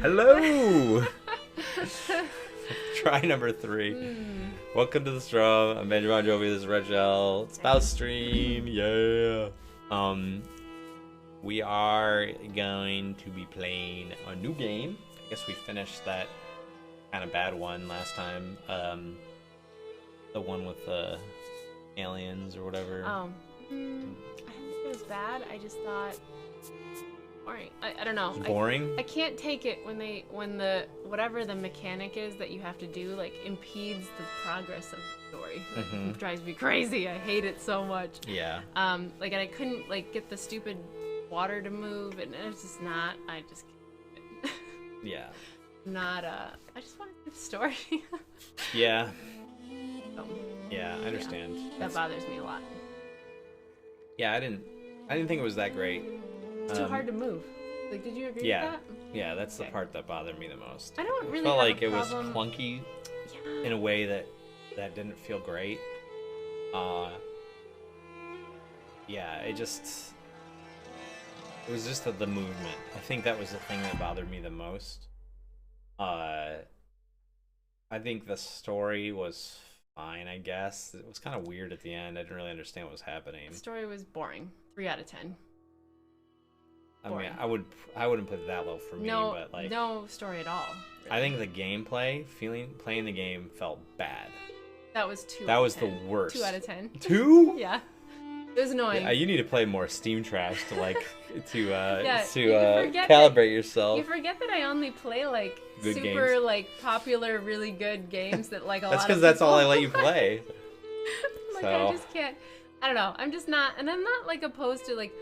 Hello! Try number 3. Welcome to the stream. I'm Benjamin Jovi, this is Rachel. Spouse stream, yeah! We are going to be playing a new game. I guess we finished that kind of bad one last time. The one with the aliens or whatever. I didn't think it was bad. I just thought boring. I don't know. Boring? I can't take it when the whatever the mechanic is that you have to do like impedes the progress of the story. It drives me crazy. I hate it so much. Yeah. And I couldn't like get the stupid water to move, and it's just not. I just can't. Yeah. I just want to do the story. Yeah. So, Yeah, I understand. that bothers me a lot. Yeah, I didn't think it was that great. It's too hard to move. Like, did you agree with that? Yeah, that's Okay. the part that bothered me the most. I don't really felt have like a it was problem. clunky in a way that didn't feel great. Yeah, it was just the movement. I think that was the thing that bothered me the most. I think the story was fine, I guess. It was kind of weird at the end. I didn't really understand what was happening. The story was boring. 3 out of 10. I mean, Boring. I wouldn't put it that low for me, but like no story at all. I think the gameplay, playing the game felt bad. That was 2. That out was of the 10. worst. 2 out of 10. 2? Yeah, it was annoying. Yeah, you need to play more Steam Trash to like you forget calibrate yourself. You forget that I only play like Good super games. like popular, really good games that like a That's lot of because that's all I let you people- play. Like So. I just can't. I don't know. I'm just not, and I'm not like opposed to like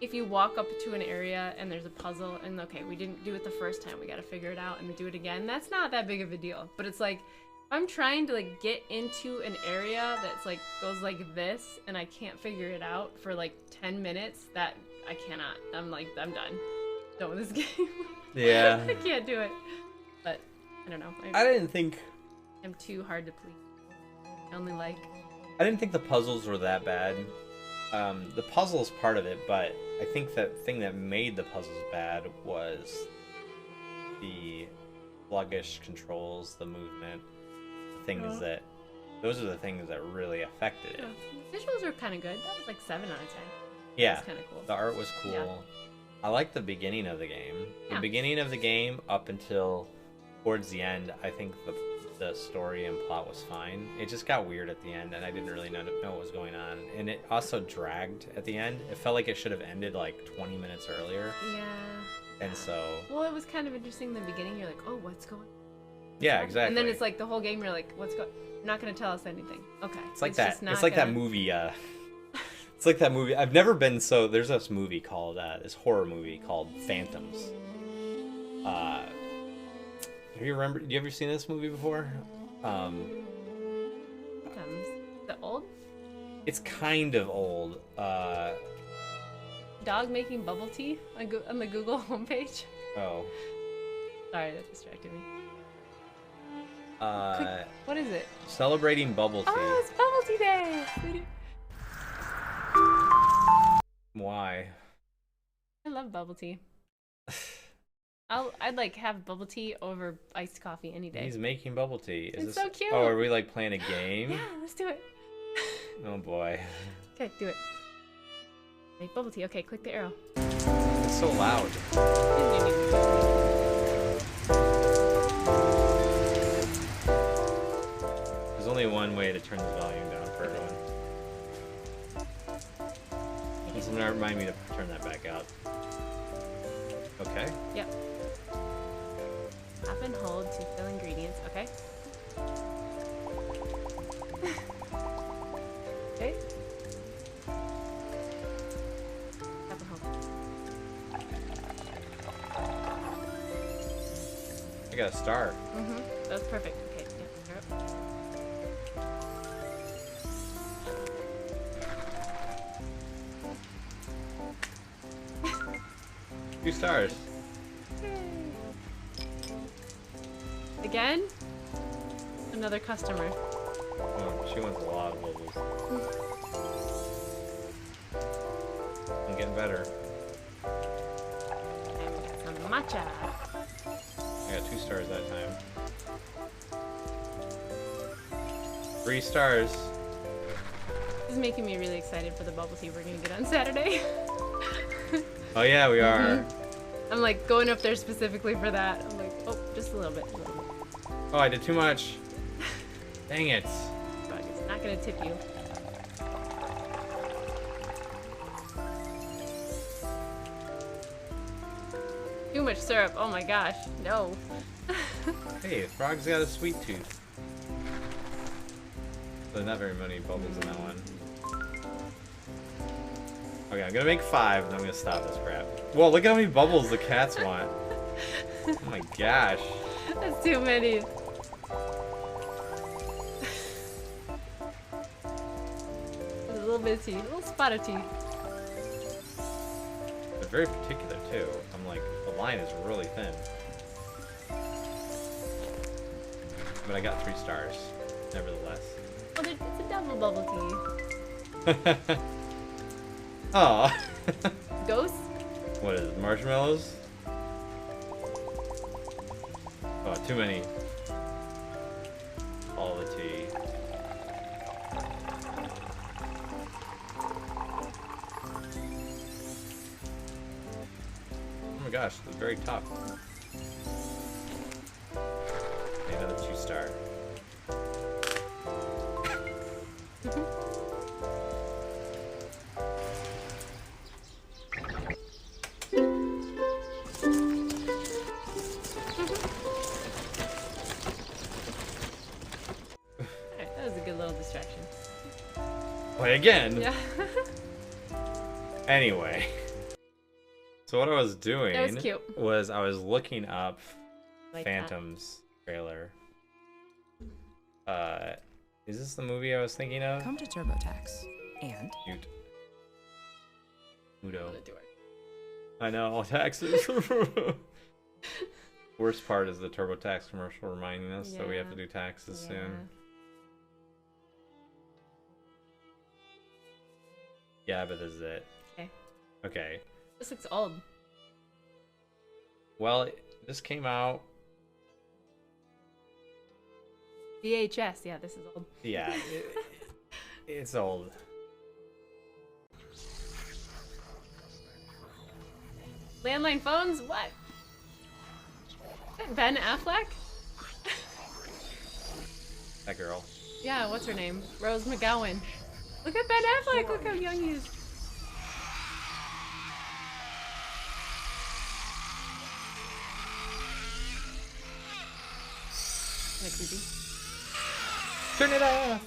if you walk up to an area and there's a puzzle and okay, we didn't do it the first time, we got to figure it out and do it again. That's not that big of a deal. But it's like if I'm trying to like get into an area that's like goes like this and I can't figure it out for like 10 minutes, that I cannot. I'm done. Done with this game. Yeah. I can't do it. But I don't know. I didn't think I'm too hard to please. I only like. I didn't think the puzzles were that bad. The puzzle's part of it, but I think that thing that made the puzzles bad was the sluggish controls, the movement, the things that those are the things that really affected it. Yeah. Visuals are kind of good. That was like 7 out of 10. Yeah, That's kind of cool. the art was cool. Yeah. I liked the beginning of the game. The Yeah. beginning of the game up until towards the end, I think the story and plot was fine. It just got weird at the end, and I didn't really know what was going on. And it also dragged at the end. It felt like it should have ended like 20 minutes earlier. Yeah. And so, Well, it was kind of interesting in the beginning. You're like, oh, what's going on? yeah, exactly. And then it's like the whole game, you're like, what's going You're not going to tell us anything. Okay. It's like that. just not It's like that gonna- movie. It's like that movie. I've never been so. There's this movie called this horror movie called Phantoms. Do you ever seen this movie before? The old It's kind of old. dog making bubble tea on the Google homepage. Oh. Sorry, that distracted me. What is it? Celebrating bubble tea. Oh, it's bubble tea day! Why? I love bubble tea. I'd like have bubble tea over iced coffee any day. He's making bubble tea. Is It's this... so cute. Oh, are we like playing a game? Yeah, let's do it. Oh boy. Okay, do it. Make bubble tea. Okay, click the arrow. It's so loud. There's only one way to turn the volume down for everyone. This will remind me to turn that back up. Okay. Yep. Tap and hold to fill ingredients. Okay. Okay. Tap and hold. I got a star. That's perfect. Okay. Yep. You're up. 2 stars. Again? Another customer. Oh, she wants a lot of bubbles. I'm getting better. And we got some matcha. I got 2 stars that time. 3 stars. This is making me really excited for the bubble tea we're gonna get on Saturday. Oh yeah, we are. I'm like going up there specifically for that. I'm like, oh, just a little bit. Oh, I did too much. Dang it. But it's not gonna tip you. Too much syrup. Oh my gosh. No. Hey, the frog's got a sweet tooth. So not very many bubbles in that one. Okay, I'm gonna make 5 and I'm gonna stop this crap. Whoa, look how many bubbles the cats want. Oh my gosh. That's too many. A little bit of tea. A little spot of tea. They're very particular too. I'm like, the line is really thin. But I got 3 stars, nevertheless. Oh, it's a double bubble tea. Oh. Ghost? What is it, marshmallows? Oh, too many. All the tea. Oh my gosh, the very top. Okay, another 2 star. Alright, that was a good little distraction. Play again. Yeah. Anyway. So what I was doing That was cute. was I was looking up Like Phantom's trailer. Is this the movie I was thinking of? Come to TurboTax and Cute. Udo. that. I know, taxes. Worst part is the TurboTax commercial reminding us that we have to do taxes soon. Yeah, but this is it. Okay. Okay. This looks old. Well, this came out. VHS. Yeah, this is old. Yeah, it's old. Landline phones? What? Is that Ben Affleck? That girl. Yeah, what's her name? Rose McGowan. Look at Ben Affleck. Look how young he is. Kinda creepy. Turn it off.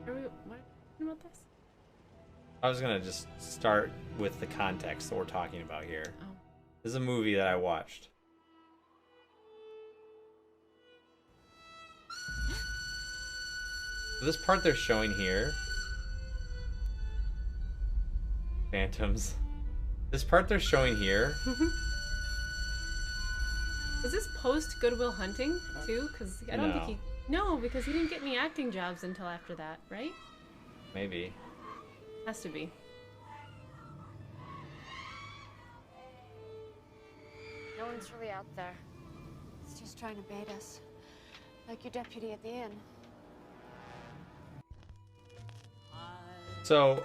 Are we what about this? I was gonna just start with the context that we're talking about here. Oh. This is a movie that I watched. So this part they're showing here, Phantoms. This part they're showing here. Was this post Goodwill Hunting too? Because I don't think he. No, because he didn't get any acting jobs until after that, right? Maybe. Has to be. No one's really out there. It's just trying to bait us. Like your deputy at the inn. So,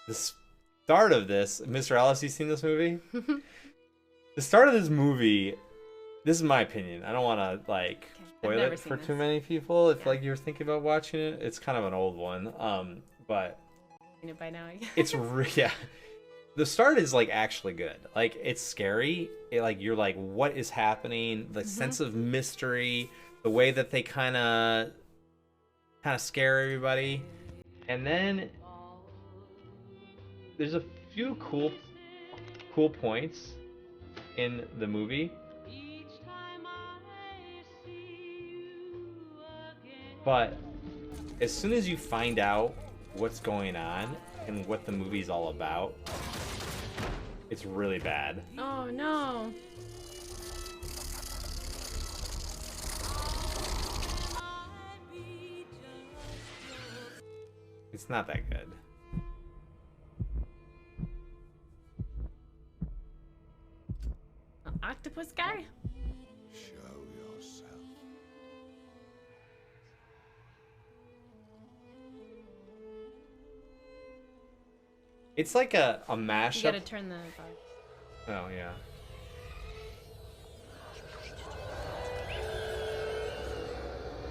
the start of this, Mr. Alice, you seen this movie? The start of this movie, this is my opinion. I don't want to like spoil it for too many people. If like you're thinking about watching it, it's kind of an old one. But Seen it by now, I guess. it's yeah. The start is like actually good. Like it's scary. Like you're like, what is happening? The sense of mystery, the way that they kind of scare everybody, and then there's a few cool points in the movie. But as soon as you find out what's going on, and what the movie's all about, it's really bad. Oh no. It's not that good. Octopus guy? Show yourself. It's like a You mashup. gotta turn the bar. Oh yeah.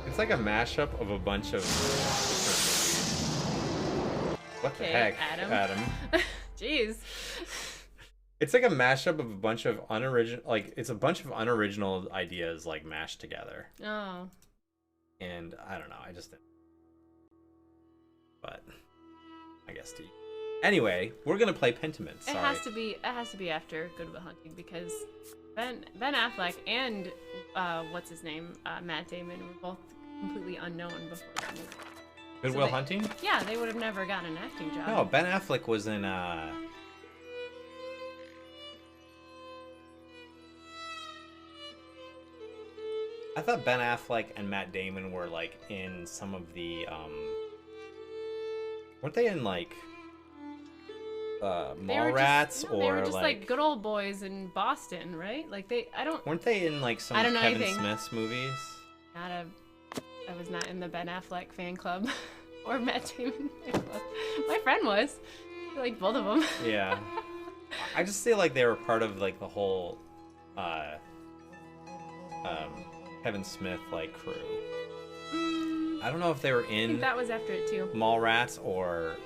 It's like a mashup of a bunch of different movies. What the Okay, heck, Adam. Jeez. It's like a mashup of a bunch of unoriginal, like it's a bunch of unoriginal ideas like mashed together. Oh. And I don't know, I just didn't. But I guess to. Anyway, we're gonna play Pentiment. Sorry. It has to be after Good Will Hunting because Ben Affleck and what's his name? Matt Damon were both completely unknown before that movie. Good So Will they- Hunting? Yeah, they would have never gotten an acting job. No, Ben Affleck was in I thought Ben Affleck and Matt Damon were like in some of the weren't they in like They were Mallrats no, they were or just like good old boys in Boston, right? Like weren't they in like some I of don't know Kevin anything. Smith's movies? I was not in the Ben Affleck fan club or Matt Damon fan club. My friend was. He liked both of them. Yeah. I just feel like they were part of like the whole Kevin Smith like crew. I don't know if they were I think in that was after it too. Mallrats or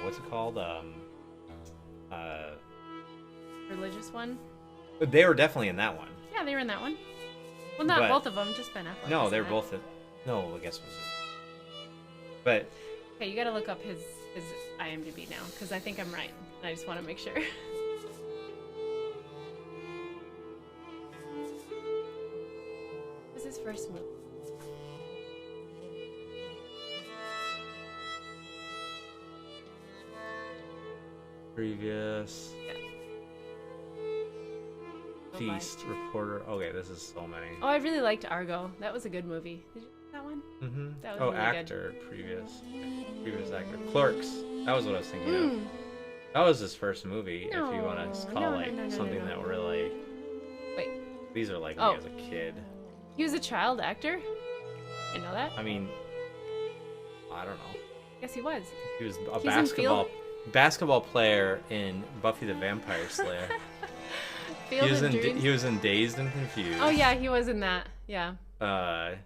what's it called? Religious one. They were definitely in that one. Yeah, they were in that one. Well, not But- both of them, just Ben Affleck. No, was they in were that. both in. No, I guess it was. But Okay, you gotta look up his IMDb now, because I think I'm right. I just want to make sure. What was his first movie? previous Yeah. Feast Reporter. Okay, this is so many. Oh, I really liked Argo. That was a good movie. Did you like that one? Mm-hmm. That was Oh, really good. actor. Previous actor. Clerks. That was what I was thinking of. Mm. That was his first movie. If you want No, to call no, like no, no, something no. that really. Wait, These are like Oh. me as a kid. he was a child actor? I know that. I mean, I don't know. Yes, he was. He was a He's in basketball player in Buffy the Vampire Slayer. Field he was of in Dreams. he was in Dazed and Confused. Oh yeah, he was in that. Yeah. Mallrats.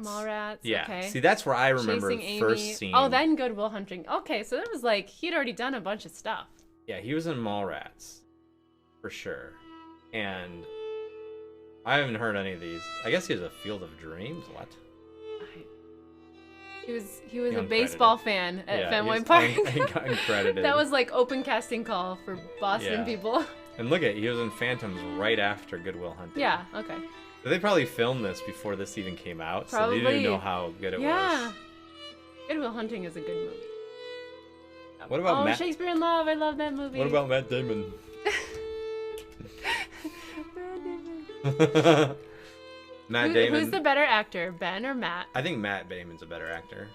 Mallrats. Yeah. Okay. See, that's where I remember Chasing the Amy. first scene. Oh, then Good Will Hunting. Okay, so that was like he'd already done a bunch of stuff. Yeah, he was in Mallrats, for sure. And I haven't heard any of these. I guess he was a Field of Dreams. What? He was He a uncredited. baseball fan at Yeah, Fenway he's Park. uncredited. That was like open casting call for Boston Yeah. people. And look at, he was in Phantoms right after Good Will Hunting. Yeah. Okay. They probably filmed this before this even came out, so they Probably. didn't know how good it Yeah. was. Good Will Hunting is a good movie. What about Oh, Matt? Shakespeare in Love. I love that movie. What about Matt Damon? Matt Damon. Who's the better actor, Ben or Matt? I think Matt Damon's a better actor,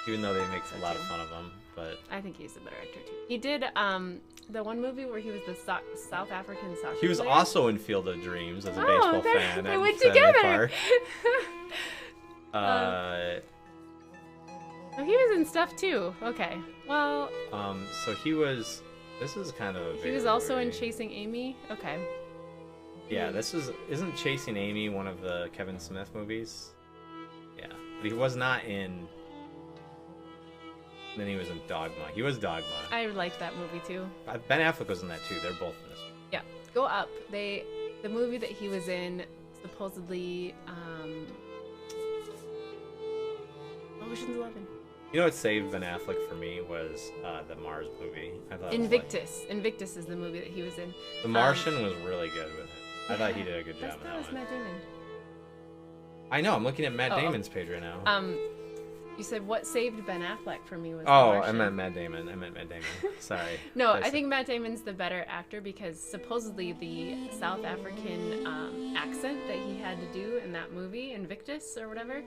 even though they make a lot of fun of him. But I think he's the better actor too. He did the one movie where he was the South African soccer he was player. also in Field of Dreams as a Oh, baseball they- fan. they at went Fenway together. Park. Oh, he was in stuff too. Okay. Well, So he was. This is kind of. A he bigger was also in movie. Chasing Amy. Okay. Yeah, isn't Chasing Amy one of the Kevin Smith movies? Yeah, but he was not in. Then he was in Dogma. He was Dogma. I liked that movie too. Ben Affleck was in that too. They're both in this one. Yeah. Go Up. The movie that he was in supposedly Ocean's 11. You know what saved Ben Affleck for me was the Mars movie. I thought it was Invictus. Invictus is the movie that he was in. The Martian was really good with him. I thought he did a good I job in thought it that was one. Matt Damon. I know. I'm looking at Matt Oh, Damon's page right now. You said what saved Ben Affleck for me was The Oh, I Martian. meant Matt Damon. Sorry. No, I think Matt Damon's the better actor because supposedly the South African accent that he had to do in that movie, Invictus or whatever,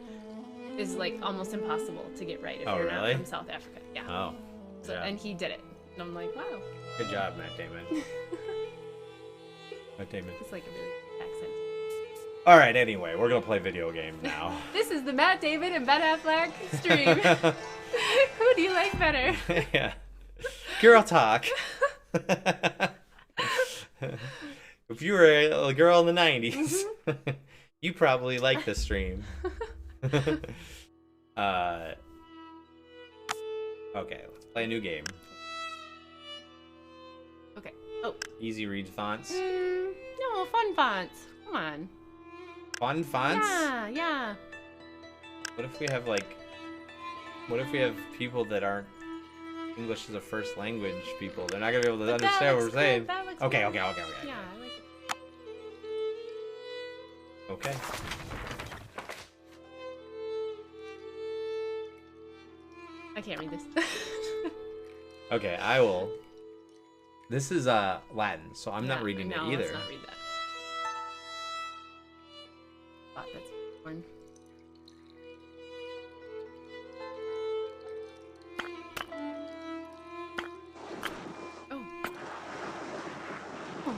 is like almost impossible to get right if Oh, you're really? not from South Africa. Yeah. Oh. So, Yeah. and he did it. And I'm like, wow, Good job, Matt Damon. Matt Damon. it's like a really good accent. All right. Anyway, we're gonna play video games now. This is the Matt David and Ben Affleck stream. Who do you like better? Yeah. Girl talk. If you were a girl in the 90s, you probably like this stream. Okay, let's play a new game. Okay. Oh. Easy read fonts. No, fun fonts. Come on. Fun fonts? Yeah, yeah. What if we have people that aren't English as a first language people? They're not gonna be able to But that understand what we're looks saying. good. That looks Okay. good. Yeah. Yeah, I like it. Okay. I can't read this. Okay, I will. This is Latin, so I'm not Yeah, reading no, it either. let's not read that. Thought that's born. Oh. Oh.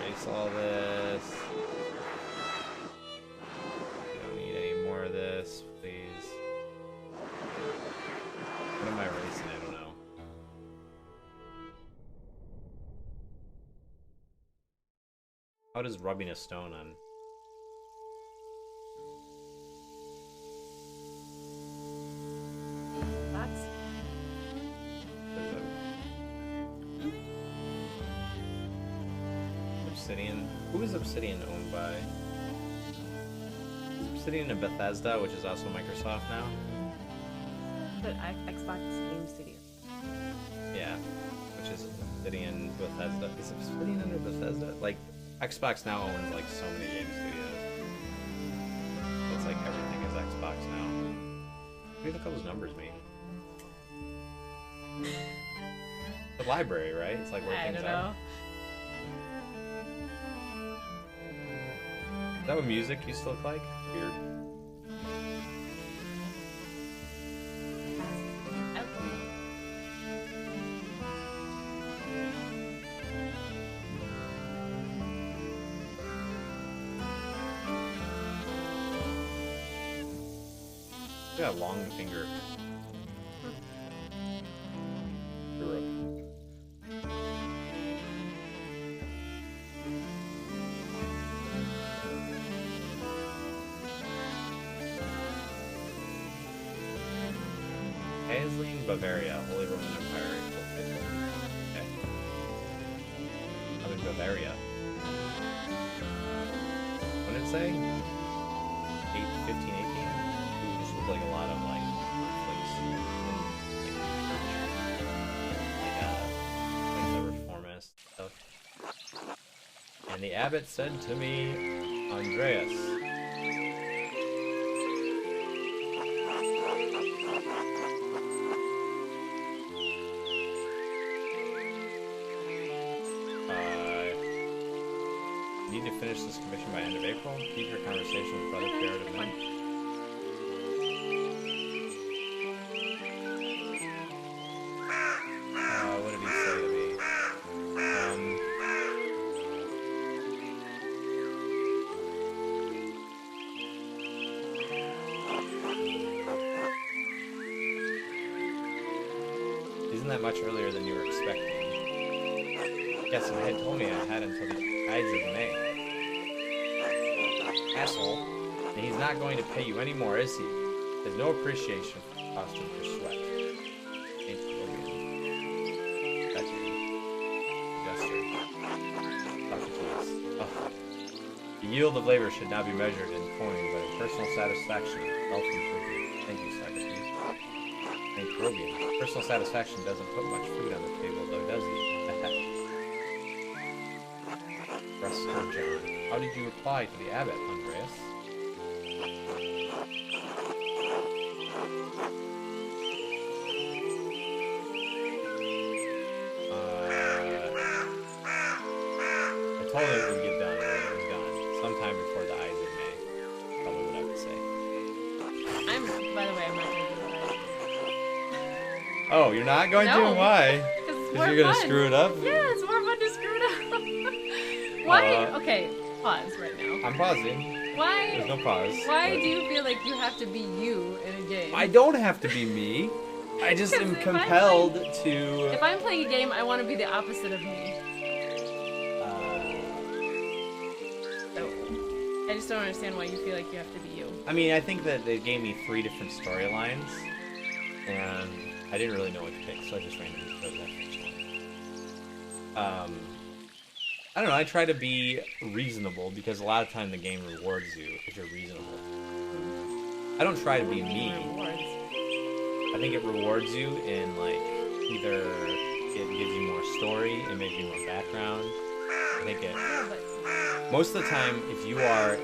Erase all this. We don't need any more of this, please. What am I erasing? I don't know. How does rubbing a stone on? That's Obsidian? Who is Obsidian owned by? Is Obsidian and Bethesda, which is also Microsoft now? the Xbox Game Studio. Yeah, which is Obsidian, Bethesda. Is Obsidian under Bethesda? Like, Xbox now owns like so many game studios. It's like everything is Xbox now. What do you think all those numbers mean? The library, right? It's like where I things don't are. know. Is that what music used to look like? Weird. Got a long finger. Europe. Aislinn, Bavaria, Holy Roman Empire. Okay. I'm in Bavaria. What did it say? 1518? Ooh, this was like a lot of like conflicts. Like the reformist stuff. And the abbot said to me, Andreas, need to finish this commission by end of April. Keep your conversation with Brother Pierre to me. What did he say to me? Isn't that much earlier than you were expecting? Yes, and had told me I had until the Ides of May. Asshole. And he's not going to pay you anymore, is he? There's no appreciation for the cost of your sweat. Ain't Logan. That's you. Gesture. Socrates. Ugh. The yield of labor should not be measured in coin, but in personal satisfaction and self-improvement. Thank you, Socrates. Ain't Logan. Personal satisfaction doesn't put much food on the table, though, does he? John. How did you reply to the abbot, Andreas? Oh, you're not going to? No. Why? Because it's Because more you're gonna fun. screw it up? Yeah, it's more fun to screw it up. Why? Okay, pause right now. I'm pausing. Why? There's no pause. Why but- do you feel like you have to be you in a game? I don't have to be me. I just am 'Cause if I'm compelled If to. I'm playing a game, I want to be the opposite of me. So, I just don't understand why you feel like you have to be you. I mean, I think that they gave me 3 different storylines, and I didn't really know what to pick, so I just randomly chose that first one. I don't know. I try to be reasonable because a lot of time the game rewards you if you're reasonable. I don't try to be me. Rewards. I think it rewards you in like either it gives you more story, it gives you more background. I think it. Yeah, but Most of the time, if you are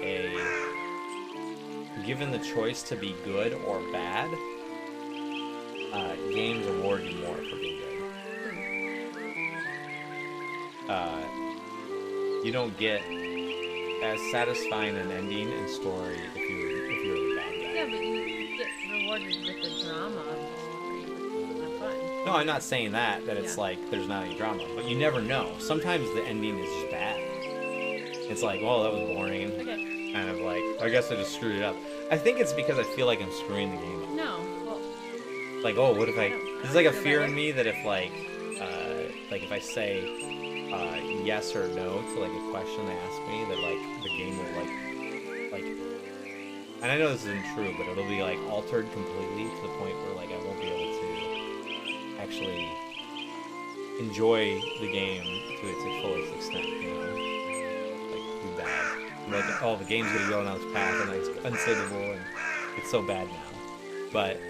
given the choice to be good or bad, games reward you more for being good. You don't get as satisfying an ending and story if you're the bad guy. yeah, but you get rewarded with the drama of the story, which is more fun. No, I'm not saying that it's Yeah. like there's not any drama, but you never know. Sometimes the ending is just bad. It's like, well, that was boring. Okay. Kind of like, I guess I just screwed it up. I think it's because I feel like I'm screwing the game up. No. Well, Like, oh, what if I? There's like a Feel fear that in way? me that if like if I say yes or no to like a question they ask me, that like the game will like, and I know this isn't true, but it'll be like altered completely to the point where like I won't be able to actually enjoy the game to its fullest extent. You know, like be bad. Like, oh, the game's gonna go down this path and it's unsavable and it's so bad now. But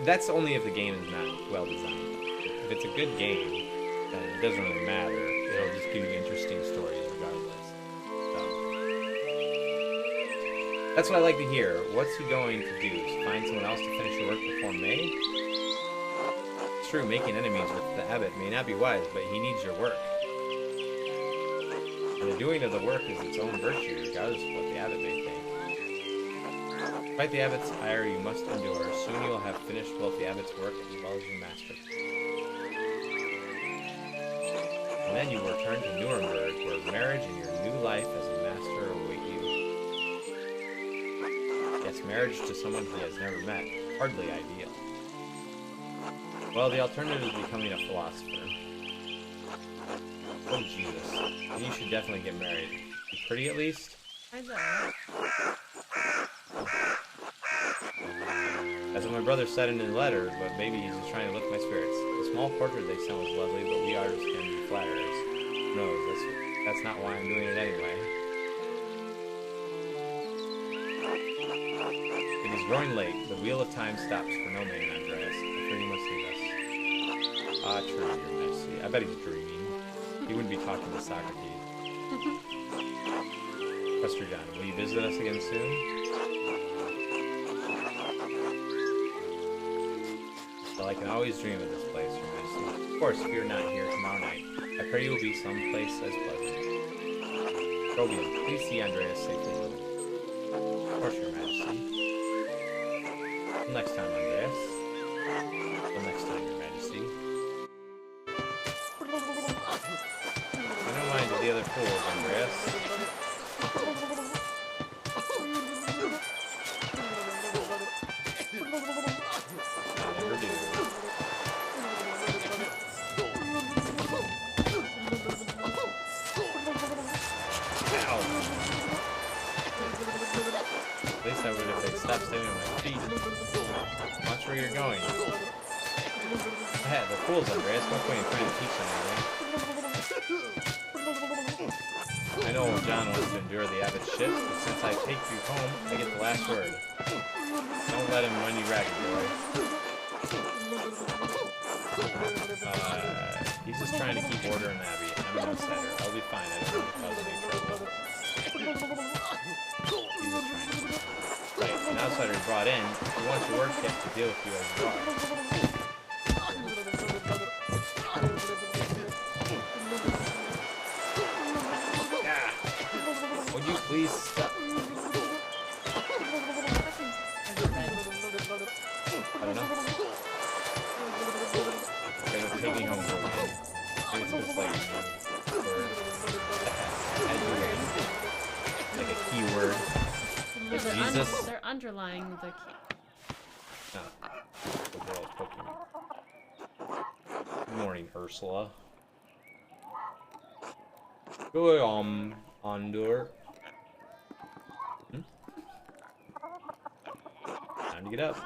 that's only if the game is not well designed. If it's a good game, then it doesn't really matter. It'll just give you interesting stories regardless. So, that's what I like to hear. What's he going to do? Find someone else to finish your work before May? It's true, making enemies with the abbot may not be wise, but he needs your work. And the doing of the work is its own virtue, regardless of what the abbot may think. Despite the abbot's ire, you must endure. Soon you will have finished both the abbot's work as well as your master. And then you will return to Nuremberg, where marriage and your new life as a master await you. Yes, marriage to someone he has never met. Hardly ideal. Well, the alternative is becoming a philosopher. Oh, Jesus. Then you should definitely get married. You pretty at least? why is that? That's what my brother said in his letter, but maybe he's just trying to lift my spirits. The small portrait they sent was lovely, but we artists can be flatterers. No, that's not why I'm doing it anyway. It is growing late. The wheel of time stops for no man, Andreas. I fear you must leave us. Ah, true, your majesty. I bet he's dreaming. He wouldn't be talking to Socrates. Prester John, will you visit us again soon? Well, I can always dream of this place, your majesty. Of course, if you're not here tomorrow night, I pray you will be someplace as pleasant. Probium, please see Andreas safely home. Of course, your majesty. Till next time, Andreas. Till next time, your majesty. I don't mind the other fools, Andreas. I never do. Ow. At least I would if they'd stop standing on my feet. Watch where you're going. Yeah, the fools, Andreas. No point in trying to teach them anything. I know John wants to endure the abbot's shit, but since I take you home, I get the last word. Don't let him run you ragged, boy. He's just trying to keep order in the abbey. I'm an outsider. I'll be fine. I don't want to cause any trouble. He's just trying to... Right, an outsider is brought in. He wants your work kept to deal with you as you are. Ah! Would you please stop? I don't know. Jesus. They're underlying the key. Oh, the girl poking me. Good morning, Ursula. Good, Andor. Time to get up.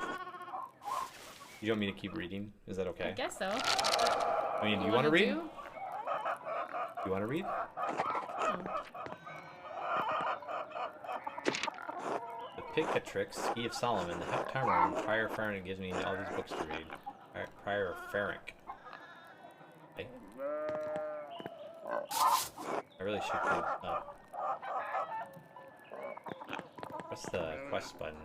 You want me to keep reading? Is that okay? I guess so. I mean, do you want to read? Do you want to read? Oh. The Picatrix, Ski of Solomon, the Heptameron, and Prior Farron gives me all these books to read. Prior Farrick. Okay. I really should clean this up. What's the quest button?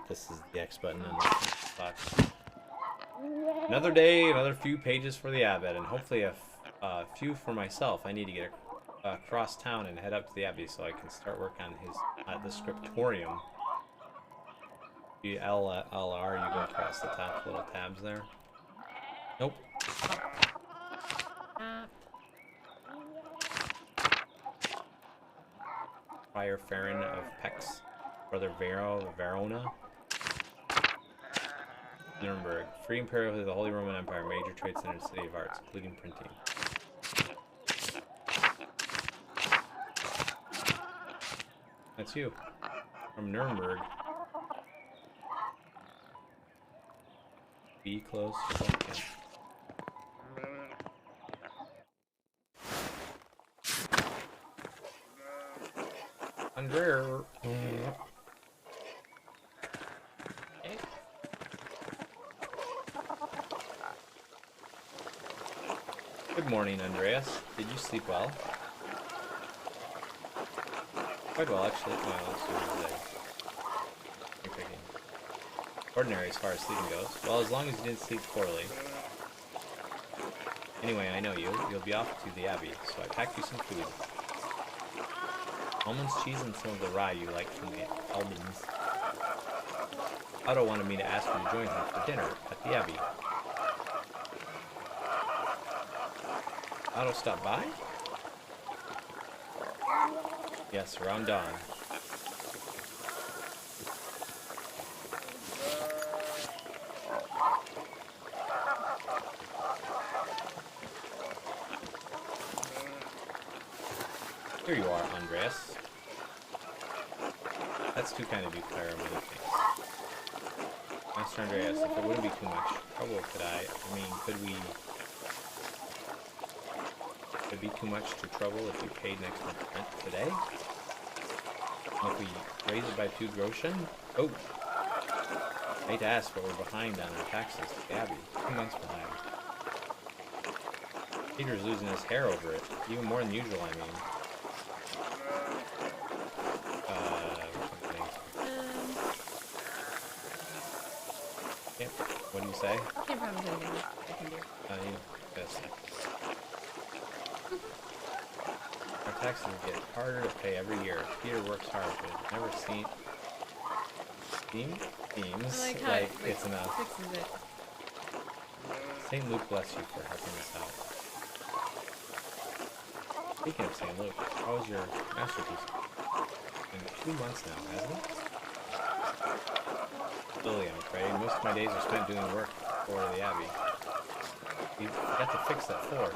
This is the X button in the box. Another day, another few pages for the Abbot, and hopefully a few for myself. I need to get across town and head up to the Abbey so I can start work on the scriptorium. LR, you go across the top little tabs there. Nope. Prior Farron of Pex, Brother Verona. Nuremberg, free imperial of the Holy Roman Empire, major trade center, city of arts, including printing. That's you. From Nuremberg. Be close as I can. Andrea. Good morning, Andreas. Did you sleep well? Quite well, actually. Well, let's see what today. You're picking. Ordinary as far as sleeping goes. Well, as long as you didn't sleep poorly. Anyway, I know you. You'll be off to the Abbey, so I packed you some food. Almonds, cheese, and some of the rye you like from the Albans. Otto wanted me to ask you to join him for dinner at the Abbey. Otto stopped by? Yes, around dawn. Here you are, Andreas. That's too kind of you, Clara, many thanks. Master Andreas, if it wouldn't be too much trouble, could we... Would it be too much to trouble if we paid next month's rent today? And if we raise it by 2 groschen? Oh! I hate to ask, but we're behind on our taxes to the Abbey. 2 months behind. Peter's losing his hair over it. Even more than usual, I mean. What do you say? Can't promise anything I can do. You gotta say. Our taxes get harder to pay every year. Peter works hard, but it never seems like it's enough. Fixes it. St. Luke bless you for helping us out. Speaking of St. Luke, how was your masterpiece? Been 2 months now, hasn't it? Slowly, I'm afraid. Most of my days are spent doing work for the Abbey. We got to fix that fort.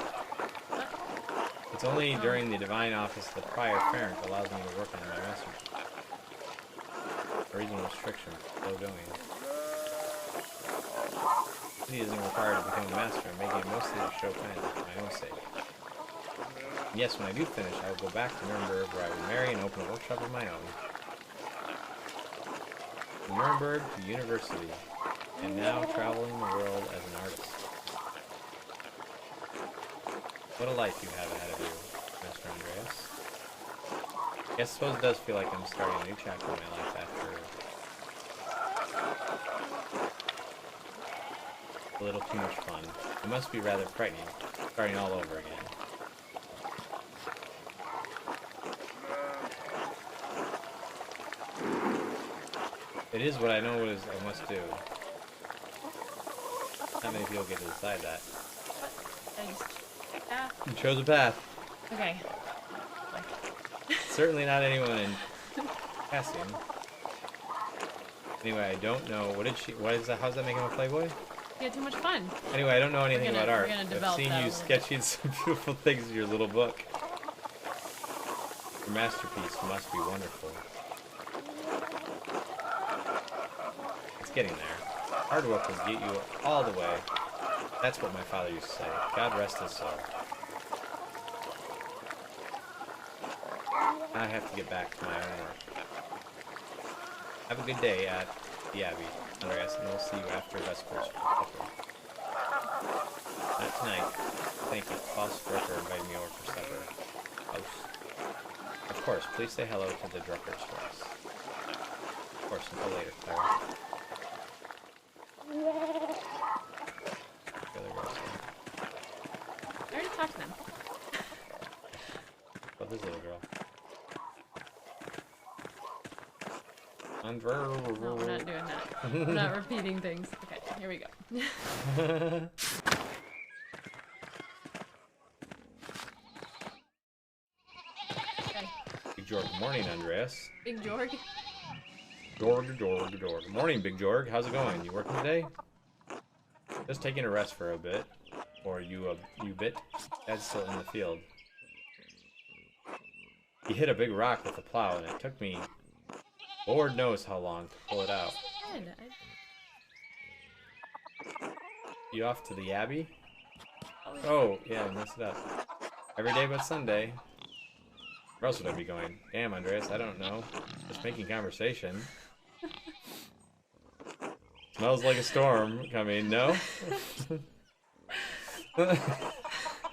It's only during the divine office that Prior Farron allows me to work on my masterpiece. A reasonable restriction, slow going. He isn't required to become a master, making it mostly to show kindness for my own sake. And yes, when I do finish, I will go back to Nuremberg, where I will marry and open a workshop of my own. From Nuremberg to university, and now traveling the world as an artist. What a life you have ahead of you, Mr. Andreas. Yes, I suppose it does feel like I'm starting a new chapter in my life after a little too much fun. It must be rather frightening, starting all over again. It is what I know is I must do. Not many people get to decide that. Yeah. You chose a path. Okay. certainly not anyone in Cassian. Anyway, I don't know. How's that make him a playboy? You had too much fun. Anyway, I don't know anything about art. We're gonna I've develop seen that you a little sketching some beautiful things in your little book. Your masterpiece must be wonderful. It's getting there. Hard work will get you all the way. That's what my father used to say. God rest his soul. I have to get back to my own work. Have a good day at the Abbey, Andreas, and we'll see you after Vespers. Not tonight. Thank you. Boss Drucker invited me over for supper. Of course, please say hello to the Druckers for us. Of course, until later, Clara. The other girls here. I already talked to them. But this little girl. Andre. No, we're not doing that. We're not repeating things. Okay, here we go. Okay. Big Jorg. Morning, Andreas. Big Jorg. Jorg. Morning, Big Jorg. How's it going? You working today? Just taking a rest for a bit. Or you bit? Dad's still in the field. He hit a big rock with a plow, and it took me, Lord knows how long to pull it out. Good. You off to the Abbey? Oh, yeah, I messed it up. Every day but Sunday. Where else would I be going? Damn, Andreas, I don't know. Just making conversation. Smells like a storm coming, no?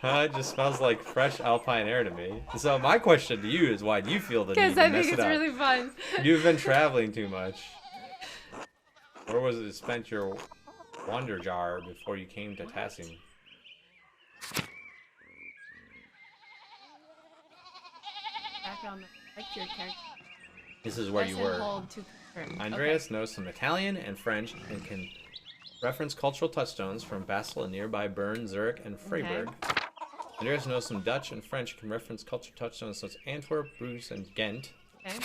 It just smells like fresh alpine air to me. So my question to you is, why do you feel the need Because to I mess think it it's up? really fun. You've been traveling too much. Where was it spent your wonder jar before you came to Tassim? Back on the lecture character. This is where you Lesson were. hold to confirm. Andreas knows some Italian and French and can reference cultural touchstones from Basel and nearby Bern, Zurich, and Freiburg. Okay. Andreas knows some Dutch and French and can reference cultural touchstones such as Antwerp, Bruges, and Ghent. Okay.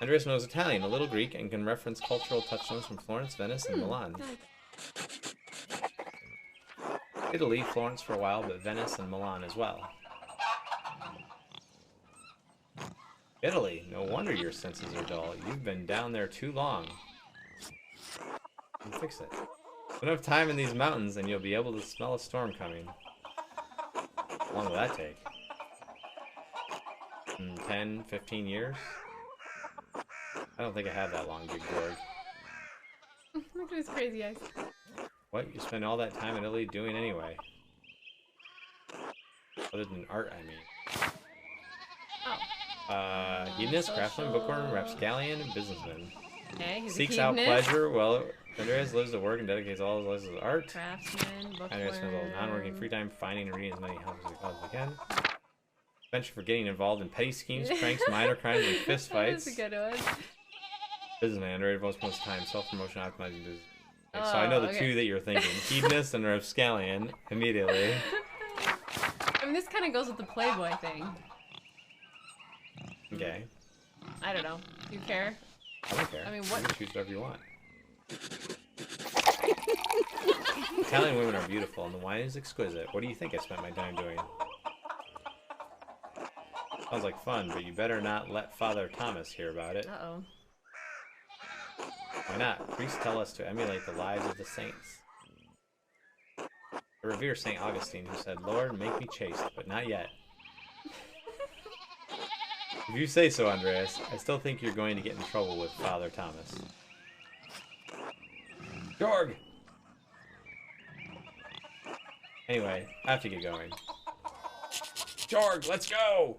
Andreas knows Italian, a little Greek, and can reference cultural touchstones from Florence, Venice, and Milan. Italy, Florence for a while, but Venice and Milan as well. Italy, no wonder your senses are dull. You've been down there too long. You fix it. Put enough time in these mountains and you'll be able to smell a storm coming. How long will that take? 10, 15 years? I don't think I have that long, Big George. Look at his crazy eyes. What you spend all that time in Italy doing anyway? Other than art, I mean. Oh. Hedonist, Social. craftsman, bookworm, rapscallion, and businessman. Okay, he's Seeks a out hedonist, pleasure. Well, Andreas lives to work and dedicates all his life to art. craftsman, Andreas spends all his non-working free bookworm. time finding and reading as many houses as he can. Venture for getting involved in petty schemes, pranks, minor crimes, and fist fights. That's a good one. Businessman, Andreas devotes most of the time self-promotion, optimizing business. Okay, so I know the okay. two that you're thinking. Hedonist and rapscallion immediately. I mean, this kind of goes with the Playboy thing. Okay. I don't know. Do you care? I don't care. I mean, what- You can choose whatever you want. Italian women are beautiful, and the wine is exquisite. What do you think I spent my time doing? Sounds like fun, but you better not let Father Thomas hear about it. Uh-oh. Why not? Priests tell us to emulate the lives of the saints. I revere St. Augustine, who said, "Lord, make me chaste, but not yet." If you say so, Andreas, I still think you're going to get in trouble with Father Thomas. Jorg! Anyway, I have to get going. Jorg, let's go!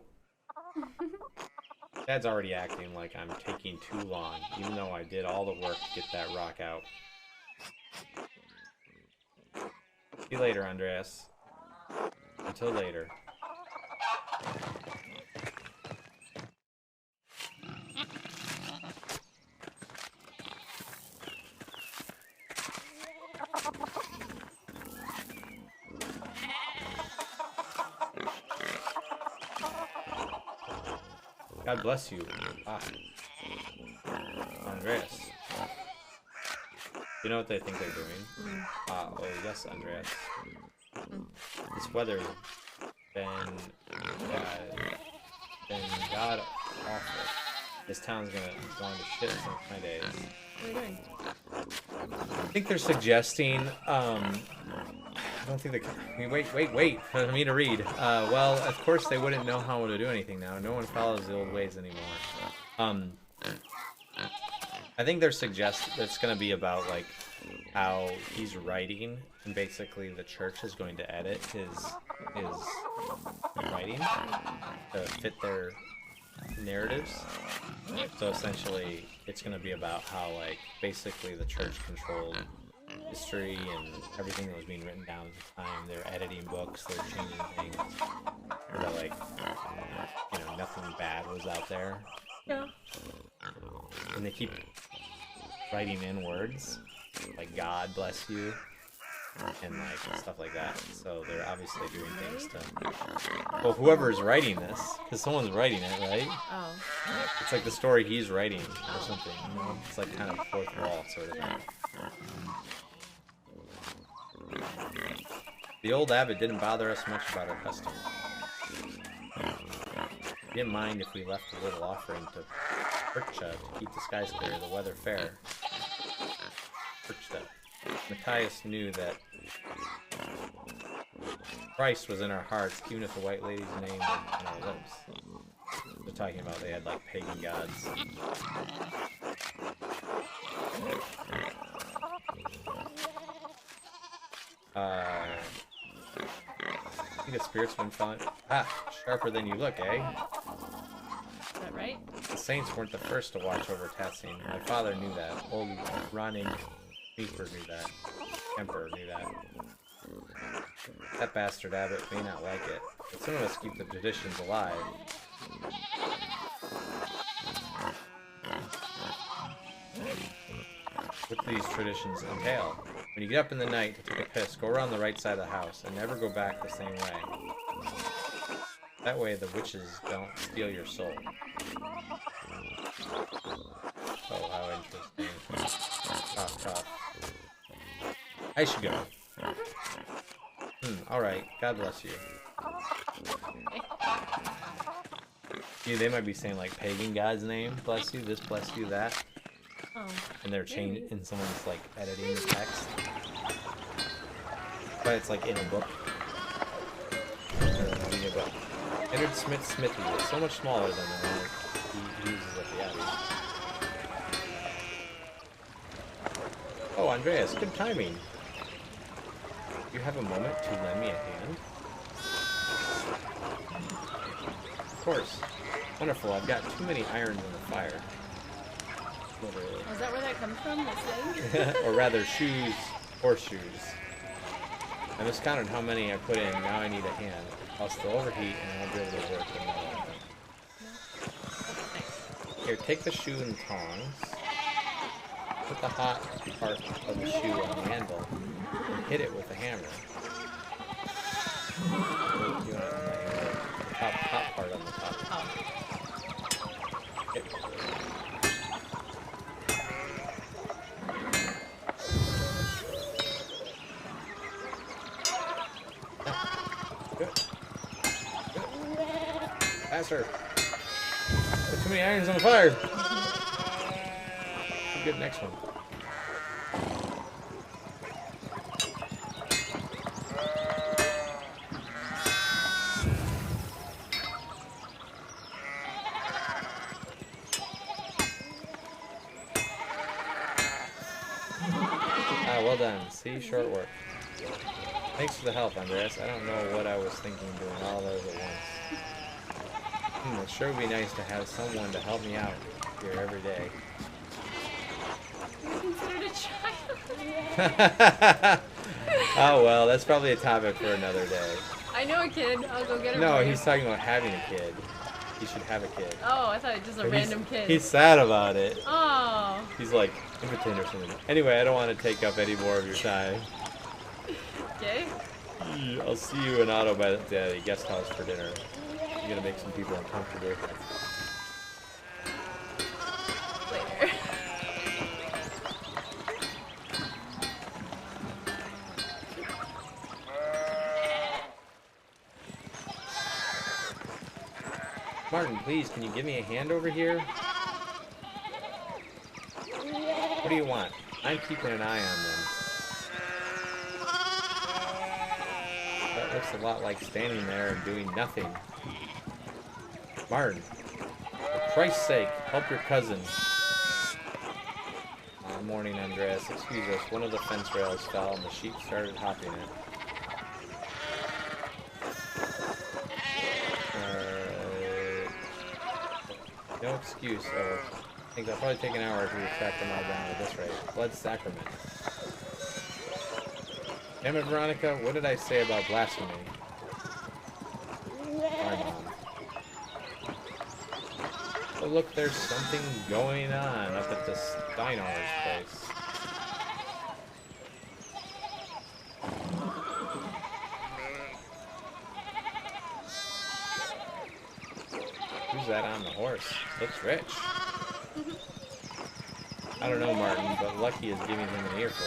Dad's already acting like I'm taking too long, even though I did all the work to get that rock out. See you later, Andreas. Until later. God bless you. Ah. Andreas. You know what they think they're doing? Oh, yes, Andreas. This weather's been god awful. This town's gone to shit since my days. What are you doing? I think they're suggesting, I don't think they... Wait, for me to read. Well, of course they wouldn't know how to do anything now. No one follows the old ways anymore. I think they're suggesting it's going to be about, like, how he's writing, and basically the church is going to edit his writing to fit their narratives. So essentially, it's going to be about how, like, basically the church controlled history and everything that was being written down at the time. They're editing books, they're changing things. They're like, you know, nothing bad was out there. Yeah. And they keep writing in words, like God bless you, and like stuff like that. So they're obviously doing things to... Well, whoever's writing this, because someone's writing it, right? Oh. It's like the story he's writing or something, you know? It's like kind of fourth wall sort of thing. The old abbot didn't bother us much about our customs. He didn't mind if we left a little offering to Percha to keep the skies clear, the weather fair. Percha. Matthias knew that Christ was in our hearts, even if the white lady's name was on our lips. They're talking about they had like pagan gods. I think the spirits been fun. Ah, sharper than you look, eh? Is that right? The saints weren't the first to watch over Tassine. My father knew that. Old Ronning Keeper knew that. Emperor knew that. That bastard abbot may not like it, but some of us keep the traditions alive. What do these traditions entail? When you get up in the night to take a piss, go around the right side of the house and never go back the same way. That way the witches don't steal your soul. Oh, how interesting. Cough, cough. I should go. Alright. God bless you. See, they might be saying like pagan god's name, bless you, this bless you, that. Oh. And they're changing, and someone's like editing the text. But it's like in a book. Reading a book. Leonard Smith's smithy is so much smaller than the one he uses at the Abbey. Oh, Andreas, good timing. You have a moment to lend me a hand? Of course. Wonderful, I've got too many irons in the fire. Literally. Oh, is that where that comes from, this thing? Or rather, shoes, horseshoes. I miscounted how many I put in, now I need a hand. I'll still overheat and I won't be able to work them. Here, take the shoe and tongs. Put the hot part of the shoe on the handle and hit it with the hammer. The hot part on the top. Hit. Good. Faster. Put too many irons on the fire. Good, next one. Ah, well done. See, short work. Thanks for the help, Andreas. I don't know what I was thinking doing all those at once. It sure would be nice to have someone to help me out here every day. Considered a child. Oh well, that's probably a topic for another day. I know a kid. I'll go get her. No, for you. he's talking about having a kid. He should have a kid. Oh, I thought it was just a But random kid. He's sad about it. Oh. He's like impotent or something. Anyway, I don't want to take up any more of your time. Okay. I'll see you in Otto by the guest house for dinner. I'm gonna make some people uncomfortable. Martin, please, can you give me a hand over here? What do you want? I'm keeping an eye on them. That looks a lot like standing there and doing nothing. Martin, for Christ's sake, help your cousin. Morning, Andreas. Excuse us, one of the fence rails fell and the sheep started hopping it. No excuse. I think that'll probably take an hour to track them all down at this rate. Blood sacrament. Damn it, Veronica, what did I say about blasphemy? Sorry, Mom. Oh, look, there's something going on up at the Steiner's place. Who's that on the horse? Looks rich. I don't know, Martin, but Lucky is giving him an earful.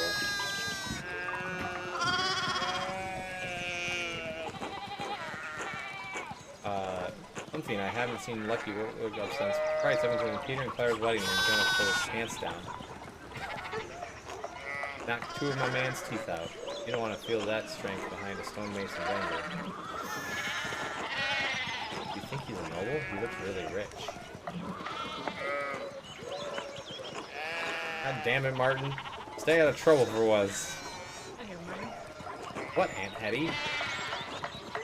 Something I haven't seen Lucky work up since. Christ, I've been doing Peter and Claire's wedding and I'm gonna pull his pants down. Knock two of my man's teeth out. You don't want to feel that strength behind a stonemason's anger. You think he's a noble? He looks really rich. God damn it, Martin. Stay out of trouble for once. I hear Martin. What, Aunt Hetty?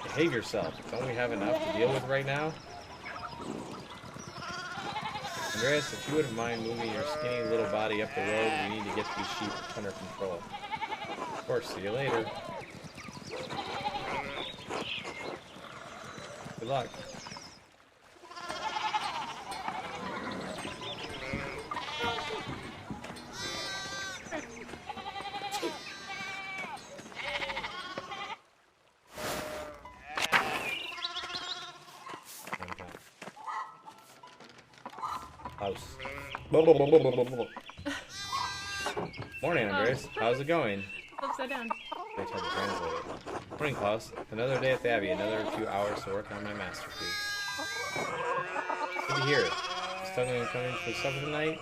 Behave yourself. Don't we have enough to deal with right now? Andreas, if you wouldn't mind moving your skinny little body up the road, we need to get these sheep under control. Of course, see you later. Good luck. House. Morning, Andres. How's it going? Upside down. I tried to translate it. Morning, Klaus. Another day at the Abbey. Another few hours to work on my masterpiece. Good to hear. Still coming for supper tonight?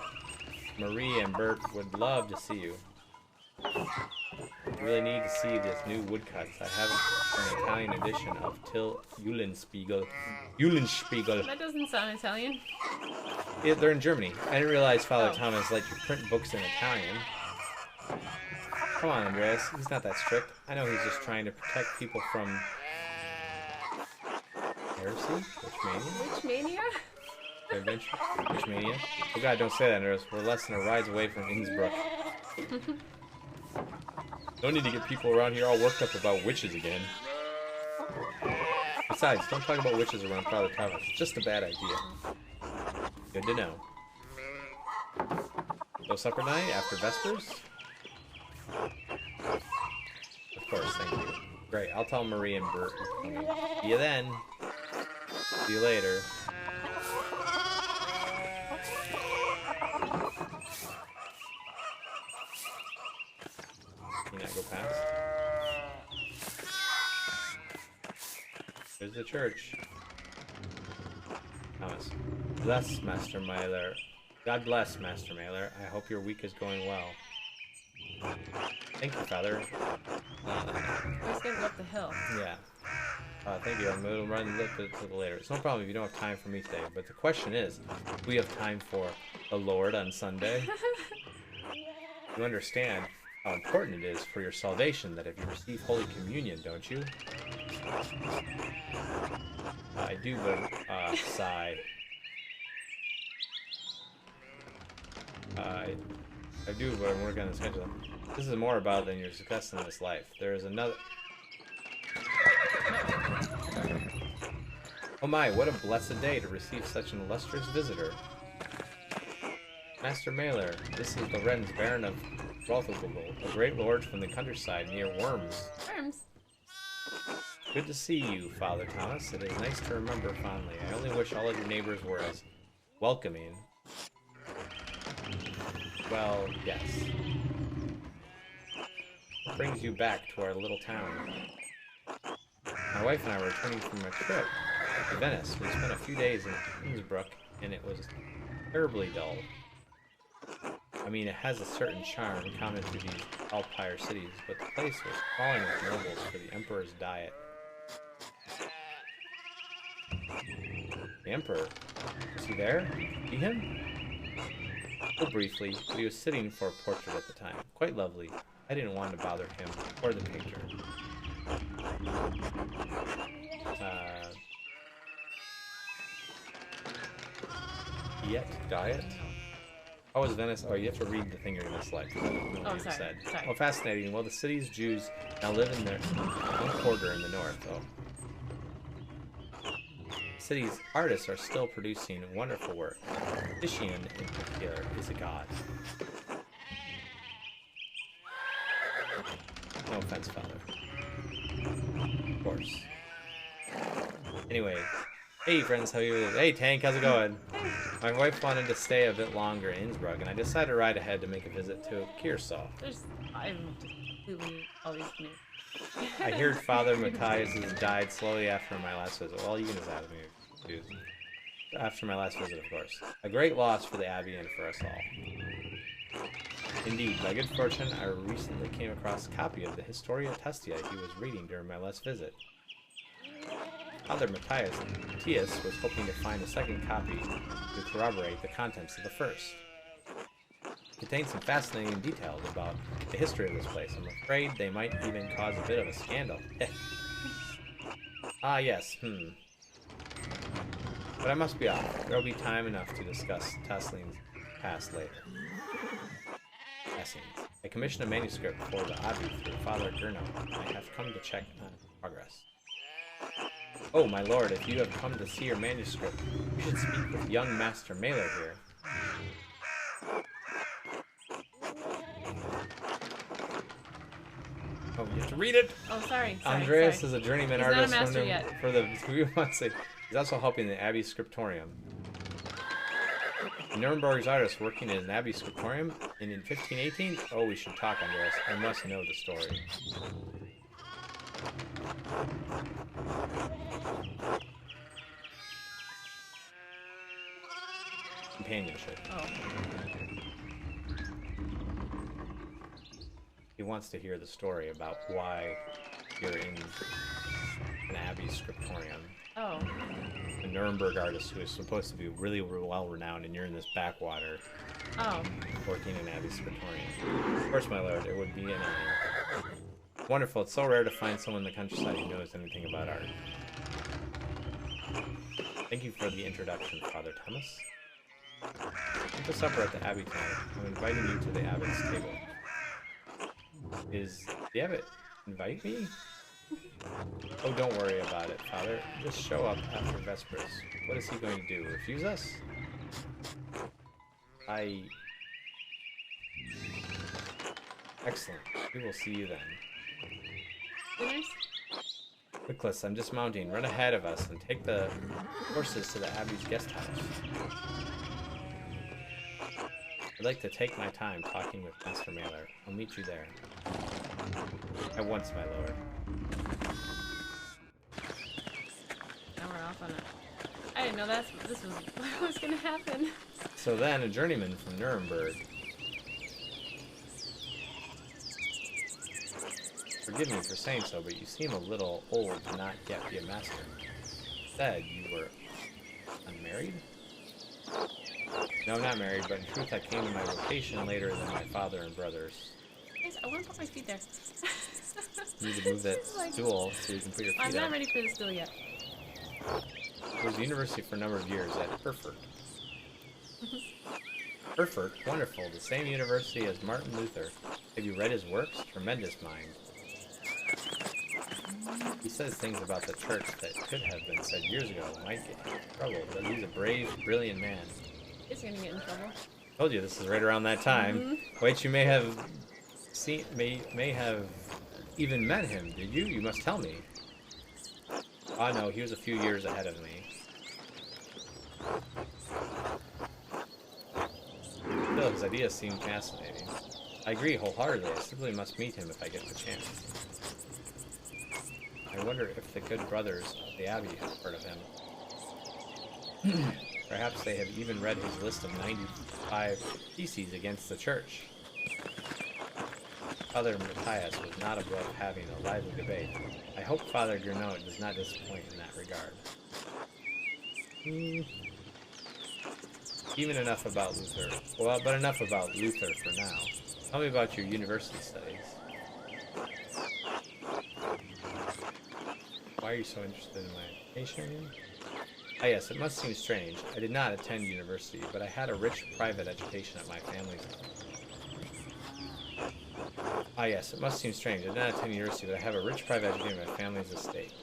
Marie and Bert would love to see you. I really need to see this new woodcuts. I have an Italian edition of Till Eulenspiegel. That doesn't sound Italian. Yeah, they're in Germany. I didn't realize Father Thomas let you print books in Italian. Come on, Andreas. He's not that strict. I know he's just trying to protect people from heresy? Which mania? Adventure? Which mania? Oh god, don't say that, Andreas. We're less than a ride away from Innsbruck. Don't need to get people around here all worked up about witches again. Besides, don't talk about witches around Father Thomas. It's just a bad idea. Good to know. No supper night after Vespers? Of course, thank you. Great, I'll tell Marie and Bert. See you then. See you later. Can you not go past? There's the church. Thomas. Bless, Master Mailer. God bless, Master Mailer. I hope your week is going well. Thank you, Father. I was gonna go up the hill. Yeah. Thank you. I'm going to run a little later. It's no problem if you don't have time for me today. But the question is, do we have time for the Lord on Sunday? You understand how important it is for your salvation that if you receive Holy Communion, don't you? I do, but, sigh. I do, but I'm working on the schedule. This is more about than your success in this life. There is another... Oh my, what a blessed day to receive such an illustrious visitor. Master Mailer, this is Lorenz, Baron of Rothelgobel, a great lord from the countryside near Worms. Worms? Good to see you, Father Thomas. It is nice to remember fondly. I only wish all of your neighbors were as welcoming. Well, yes. What brings you back to our little town? My wife and I were returning from a trip. To Venice. We spent a few days in Innsbruck, and it was terribly dull. I mean, it has a certain charm common to these Alpine cities, but the place was crawling with nobles for the Emperor's diet. The Emperor? Was he there? See him? Oh, briefly, but he was sitting for a portrait at the time. Quite lovely. I didn't want to bother him or the painter. Yet diet? How was Venice? Oh, you have to read the thing you're going to select. Oh, sorry. Oh, fascinating. Well, the city's Jews now live in their own quarter in the north, though. The city's artists are still producing wonderful work. Titian, in particular, is a god. No offense, Father. Of course. Anyway. Hey friends, how you doing? Hey Tank, how's it going? My wife wanted to stay a bit longer in Innsbruck, and I decided to ride ahead to make a visit to Kearsarge. I'm just completely always new. I heard Father Matthias has died slowly after my last visit. Well, you can just ask me, dude. After my last visit, of course. A great loss for the Abbey and for us all. Indeed, by good fortune, I recently came across a copy of the Historia Testia he was reading during my last visit. Father Matthias was hoping to find a second copy to corroborate the contents of the first. It contains some fascinating details about the history of this place. I'm afraid they might even cause a bit of a scandal. Ah, yes, But I must be off. There will be time enough to discuss Tessling's past later. I commissioned a manuscript for the Abbey through Father Gurno. I have come to check on progress. Oh, my lord, if you have come to see your manuscript, you should speak with young Master Mailer here. Oh, you have to read it! Oh, sorry. Andreas is a journeyman He's artist not a master yet. for the 2 months. He's also helping the Abbey Scriptorium. Nuremberg's artist working in an Abbey Scriptorium in 1518? Oh, we should talk, Andreas. I must know the story. Companionship. Oh. He wants to hear the story about why you're in an Abbey Scriptorium. Oh. A Nuremberg artist who is supposed to be really well renowned, and you're in this backwater. Oh. Working in Abbey Scriptorium. Of course, my lord, it would be an honor. Wonderful. It's so rare to find someone in the countryside who knows anything about art. Thank you for the introduction, Father Thomas. Come to supper at the Abbey tonight. I'm inviting you to the Abbot's table. Is the Abbot invite me? Oh, don't worry about it, Father. Just show up after Vespers. What is he going to do? Refuse us? Excellent. We will see you then. Dinners? Nicholas, I'm dismounting. Run ahead of us and take the horses to the Abbey's guest house. I'd like to take my time talking with Master Mailer. I'll meet you there. At once, my lord. Now we're off on it. I didn't know this was what was gonna happen. So then, a journeyman from Nuremberg. Forgive me for saying so, but you seem a little old to not yet be a master. You said you were unmarried? No, I'm not married, but in truth I came to my vocation later than my father and brothers. Guys, I want to put my feet there. You need to move that stool so you can put your feet I'm not up. ready for the stool yet. I was at university for a number of years at Erfurt. Erfurt? Wonderful. The same university as Martin Luther. Have you read his works? Tremendous mind. He says things about the church that could have been said years ago might get him in trouble, but he's a brave, brilliant man. He's gonna get in trouble. Told you this is right around that time. Wait, you may have seen, may have even met him. Did you? You must tell me. Ah, no, he was a few years ahead of me. Still, his ideas seem fascinating. I agree wholeheartedly. I simply must meet him if I get the chance. I wonder if the good brothers of the Abbey have heard of him. Perhaps they have even read his list of 95 theses against the church. Father Matthias was not above having a lively debate. I hope Father Gernot does not disappoint in that regard. Even enough about Luther. Well, but enough about Luther for now. Tell me about your university studies. Why are you so interested in my education? Ah yes, it must seem strange. I did not attend university, but I had a rich private education at my family's. Ah yes, it must seem strange. I did not attend university, but I have a rich private education at my family's estate.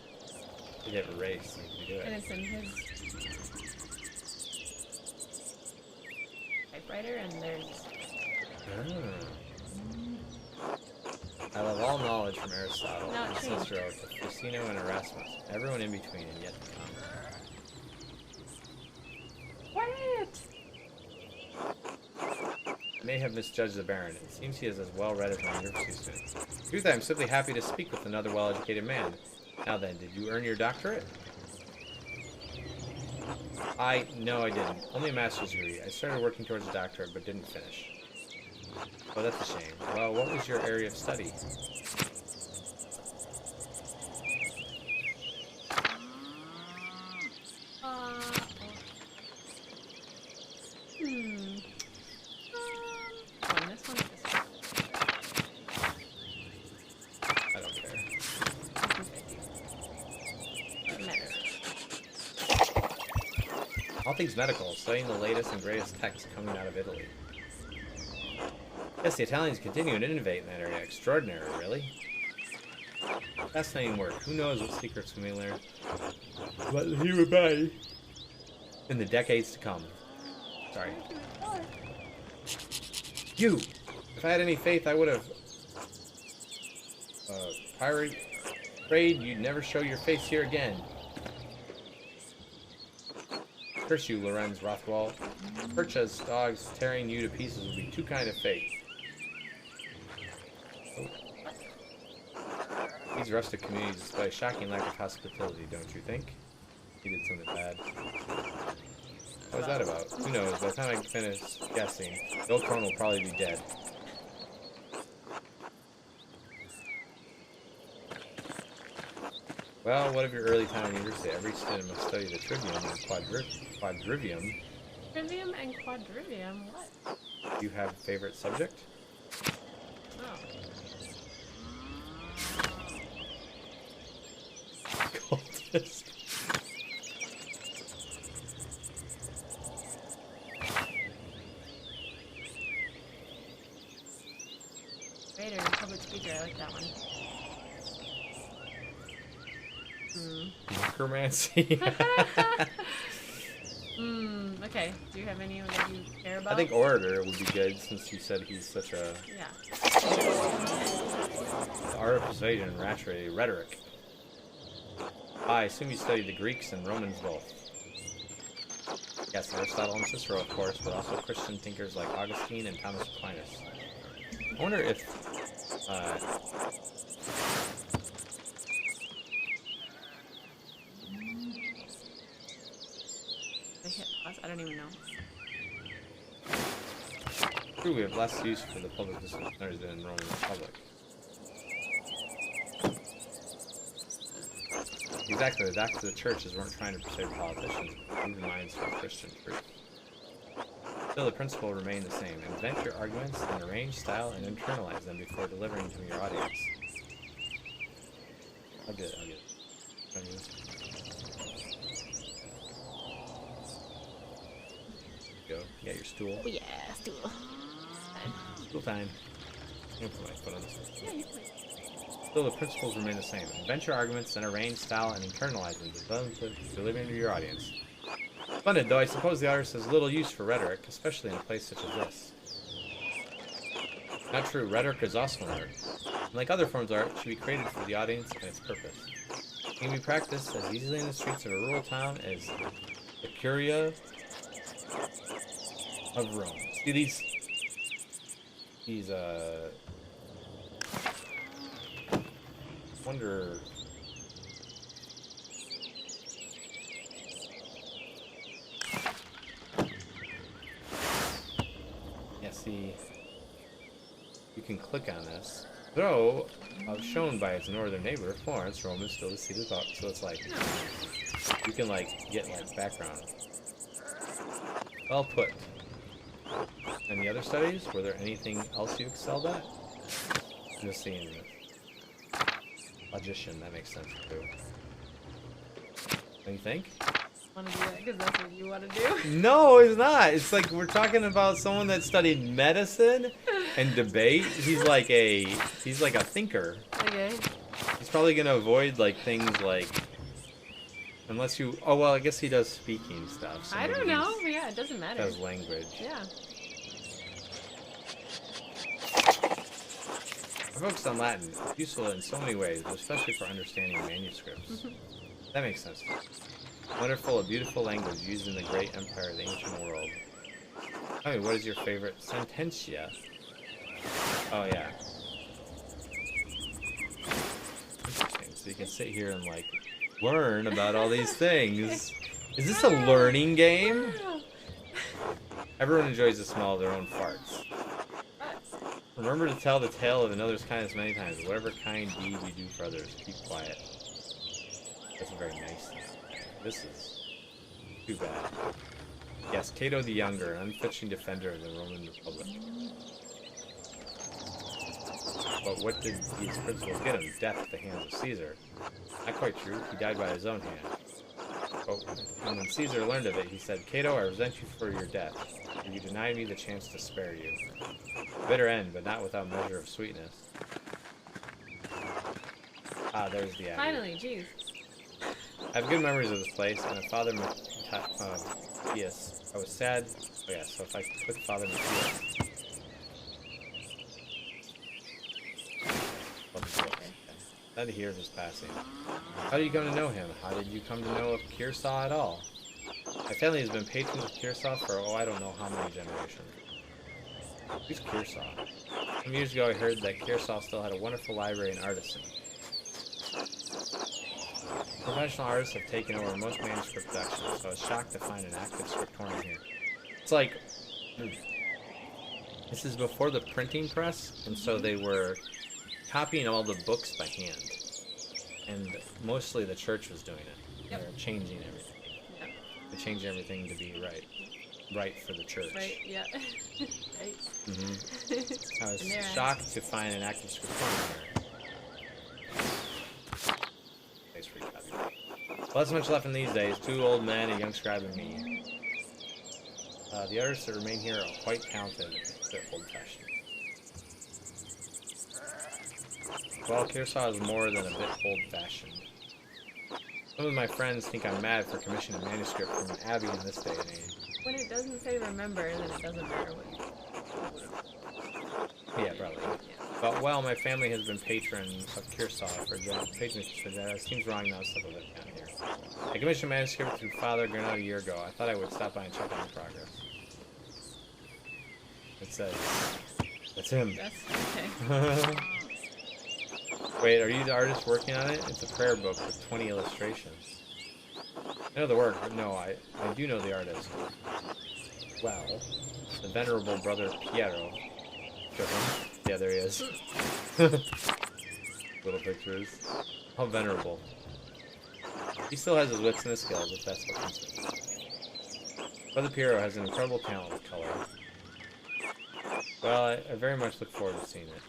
Did it erase? Did you do it? And it's in his typewriter, and there's. I love all knowledge from Aristotle No, and it changed. Cicero to Ficino and Erasmus, everyone in between and yet to come. Quiet! I may have misjudged the Baron. It seems he is as well read as my university student. Truth, I am simply happy to speak with another well-educated man. Now then, did you earn your doctorate? No, I didn't. Only a master's degree. I started working towards a doctorate, but didn't finish. Oh, that's a shame. Well, what was your area of study? This one, this one. I don't care. Medicine. All things medical, studying the latest and greatest texts coming out of Italy. Yes, the Italians continue to innovate in that area. Extraordinary, really. Fascinating work. Who knows what secrets we may learn? But he would be in the decades to come. Sorry. You! If I had any faith, I would have prayed you'd never show your face here again. Curse you, Lorenz Rothwell. Percha's dogs tearing you to pieces would be too kind of fate. These rustic communities display a shocking lack of hospitality, don't you think? He did something bad. What was that about? Who knows? By the time I finish guessing, the old crone will probably be dead. Well, what of your early time in university? Every student must study the trivium and quadrivium. Trivium and quadrivium? What? Do you have a favorite subject? Oh. Cultist. Raider, public speaker, I like that one. Necromancy. Okay. Do you have any that you care about? I think orator would be good since you said he's such a... Yeah. The art of persuasion and rhetoric. I assume you studied the Greeks and Romans both. Yes, Aristotle and Cicero, of course, but also Christian thinkers like Augustine and Thomas Aquinas. I wonder if... They hit pause? I don't even know. True, we have less use for the public disciplinaries than in Roman Republic. Exactly, the doctors of the churches weren't trying to persuade politicians, but prove minds for Christian truth. Still, the principle remained the same. Invent your arguments in arrange, style, and internalize them before delivering them to your audience. I'll get it. Go. You got your stool. Oh yeah, stool. Stool time. I'm gonna put my foot on this one. Yeah, you play. Still, the principles remain the same. Invent your arguments, then arrange, style, and internalize them to deliver them to your audience. Splendid, though I suppose the artist has little use for rhetoric, especially in a place such as this. Not true, rhetoric is also an art. Like other forms of art, it should be created for the audience and its purpose. It can be practiced as easily in the streets of a rural town as the curia of Rome. See these wonder see. You can click on this. Though, shown by its northern neighbor, Florence, Rome is still the seat of thought. So it's like, you can like get like background. Well put. And the other studies, were there anything else you excelled at? Just seeing logician, that makes sense too. What do you think? Want to do that because that's what you want to do? No, it's not. It's like we're talking about someone that studied medicine and debate. He's like a thinker. Okay. He's probably gonna avoid like things like, unless you. Oh well, I guess he does speaking stuff. So I don't know. Yeah, it doesn't matter. Does language. Yeah. I focused on Latin. It's useful in so many ways, but especially for understanding manuscripts. That makes sense. Wonderful, a beautiful language used in the great empire of the ancient world. Tell me, what is your favorite sententia? Oh, yeah. Interesting. So you can sit here and, like, learn about all these things. Is this a learning game? Everyone enjoys the smell of their own farts. Remember to tell the tale of another's kindness many times. Whatever kind deed you do for others, keep quiet. That's a very nice thing. This is too bad. Yes, Cato the Younger, an unflinching defender of the Roman Republic. But what did these principles get him? Death at the hands of Caesar. Not quite true. He died by his own hand. But when Caesar learned of it, he said, Cato, I resent you for your death, for you denied me the chance to spare you. A bitter end, but not without measure of sweetness. Ah, there's the abbey. Finally, jeez. I have good memories of this place, and of Father Matthias. I was sad. Oh yeah, so if I click Father Matthias. Glad to hear of his passing. How did you come to know him? How did you come to know of Kearsarge at all? My family has been patrons of Kearsarge for, I don't know how many generations. Who's Kearsarge? Some years ago I heard that Kearsarge still had a wonderful library and artisan. Professional artists have taken over most manuscript productions, so I was shocked to find an active scriptorium here. It's like, this is before the printing press, and so they were copying all the books by hand. And mostly the church was doing it. Yep. They're changing everything. Yep. They changed everything to be right for the church. Right, yeah. Right. I was shocked to find an active scriptorium here. Thanks for your copy. Well, that's much left in these days. 2 old men, a young scribe, and me. The artists that remain here are quite talented, a bit old-fashioned. Well, Kearsarge is more than a bit old-fashioned. Some of my friends think I'm mad for commissioning a manuscript from an abbey in this day and age. When it doesn't say remember, then it doesn't matter what. Yeah, probably. Yeah. But, well, my family has been patrons of Kearsarge for patronage for that. It seems wrong now to step of it down here. I commissioned a manuscript through Father Granada a year ago. I thought I would stop by and check on the progress. It says, that's him. That's okay. Wait, are you the artist working on it? It's a prayer book with 20 illustrations. I know the work, but no, I do know the artist. Well, the venerable brother Piero. Show him. Yeah, there he is. Little pictures. How venerable. He still has his wits and his skills, if that's what concerns. Brother Piero has an incredible talent with color. Well, I very much look forward to seeing it.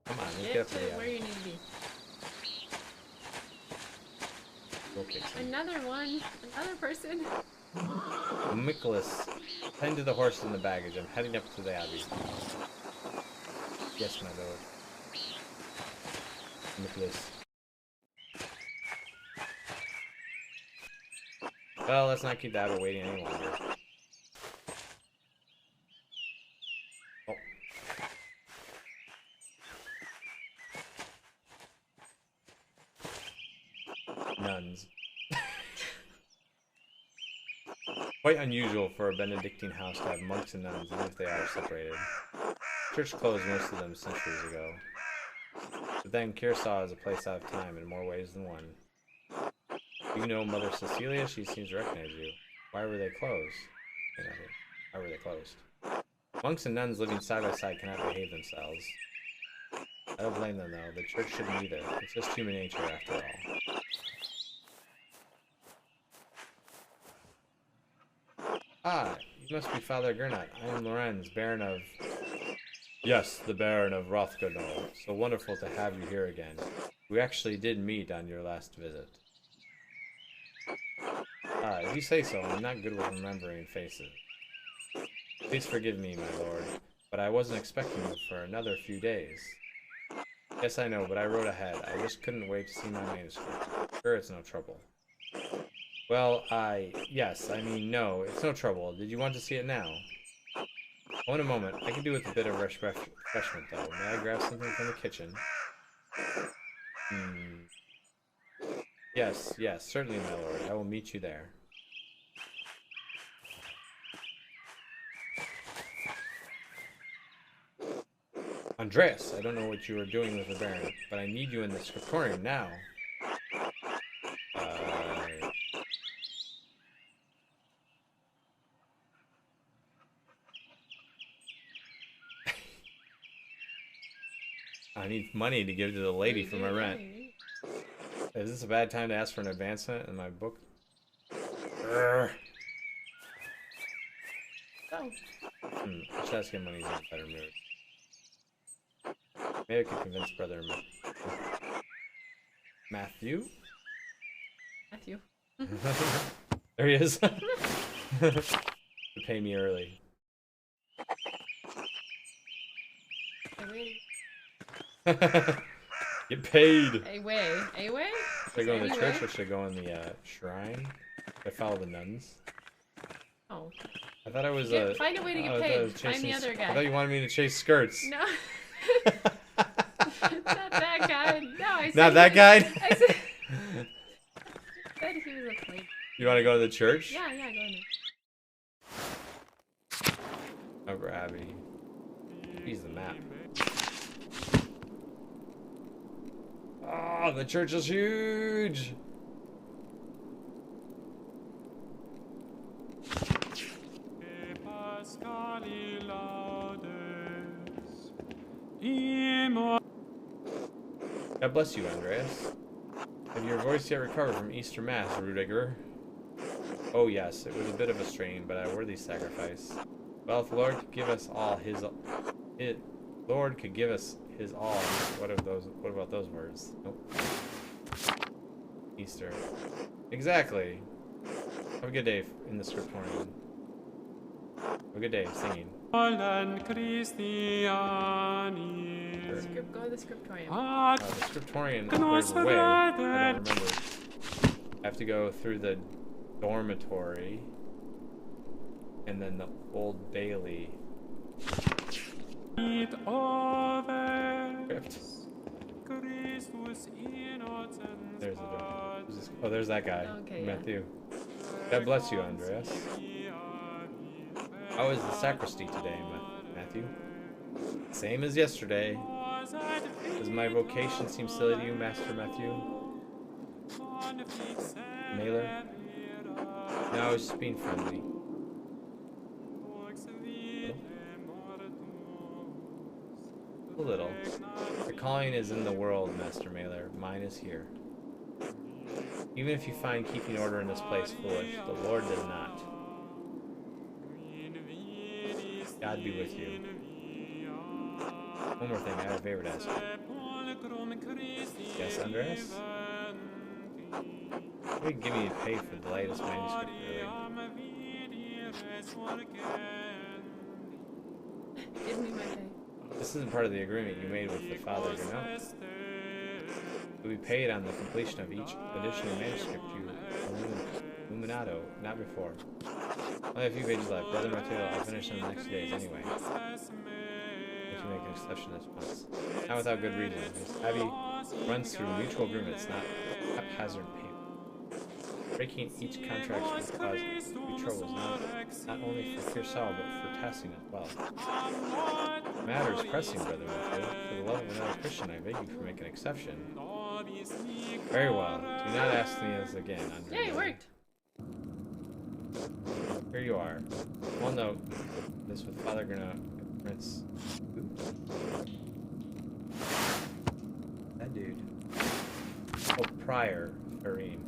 Come on, let's get up to the where you need to be. Okay, Another one. Another person. Nicholas, tend to the horses and the baggage. I'm heading up to the abbey. Yes, my lord. Nicholas. Well, let's not keep the abbot waiting any longer. Oh. Nuns. Quite unusual for a Benedictine house to have monks and nuns, even if they are separated. Church closed most of them centuries ago. But then Kearsarge is a place out of time in more ways than one. You know Mother Cecilia? She seems to recognize you. Why were they closed? Why were they closed? Monks and nuns living side by side cannot behave themselves. I don't blame them though. The church shouldn't either. It's just human nature after all. Ah, you must be Father Gernot. I am Lorenz, Baron of... Yes, the Baron of Rothgardol. So wonderful to have you here again. We actually did meet on your last visit. Ah, if you say so, I'm not good with remembering faces. Please forgive me, my lord, but I wasn't expecting you for another few days. Yes, I know, but I wrote ahead. I just couldn't wait to see my manuscript. Sure, it's no trouble. Well, yes, I mean, no, it's no trouble. Did you want to see it now? Oh, in a moment. I can do with a bit of refreshment, though. May I grab something from the kitchen? Yes, certainly, my lord. I will meet you there. Andreas, I don't know what you are doing with the Baron, but I need you in the scriptorium now. I need money to give to the lady for my rent. Is this a bad time to ask for an advancement in my book? Urgh. Oh. I should ask him when he's in a better mood. Maybe I could convince Brother Matthew? Matthew. There he is. To pay me early. Get paid! A-way. Should I go in the church or should I go in the shrine? Should I follow the nuns? Oh. I thought I was find a way to get paid. Find the other guy. I thought you wanted me to chase skirts. No. Not that guy. No, I said Not that guy? I said he was a plate. You want to go to the church? Yeah, go in there. Oh, Grabby. Use the map. Oh, the church is huge! God bless you, Andreas. Have your voice yet recovered from Easter Mass, Rudiger? Oh yes, it was a bit of a strain, but a worthy sacrifice. Well, if the Lord could give us all his... Lord could give us his all. What about those words? Nope. Easter. Exactly. Have a good day in the scriptorium. Have a good day singing. Go to the scriptorium. The scriptorium, there's a way. I don't remember. I have to go through the dormitory and then the Old Bailey. There's the door. Oh, there's that guy. Okay, Matthew. God bless you, Andreas. How is the sacristy today, Matthew? Same as yesterday. Does my vocation seem silly to you, Master Matthew? Mailer? No, I was just being friendly. A little. Your calling is in the world, Master Mailer. Mine is here. Even if you find keeping order in this place foolish, the Lord does not. God be with you. One more thing, I have a favor to ask you. Yes, Andreas? What would you give me to pay for the latest manuscript, really? Give me my pay. This isn't part of the agreement you made with the Father, you know? You'll be paid on the completion of each additional manuscript you illuminato, not before. Only a few pages left. Brother Matteo, I'll finish them in the next 2 days anyway. I can make an exception this once. Not without good reason. This Abbey runs through mutual agreements, not haphazard payment. Breaking each contract will cause you troubles, not only for pure sorrow, but for testing as well. The matter is pressing, Brother Matteo. For the love of another Christian, I beg you for make an exception. Very well. Do not ask me this again, Andre. Yeah, it worked. Here you are. Well, no. This with Father gonna Prince. Who? That dude. Oh, Prior Farine.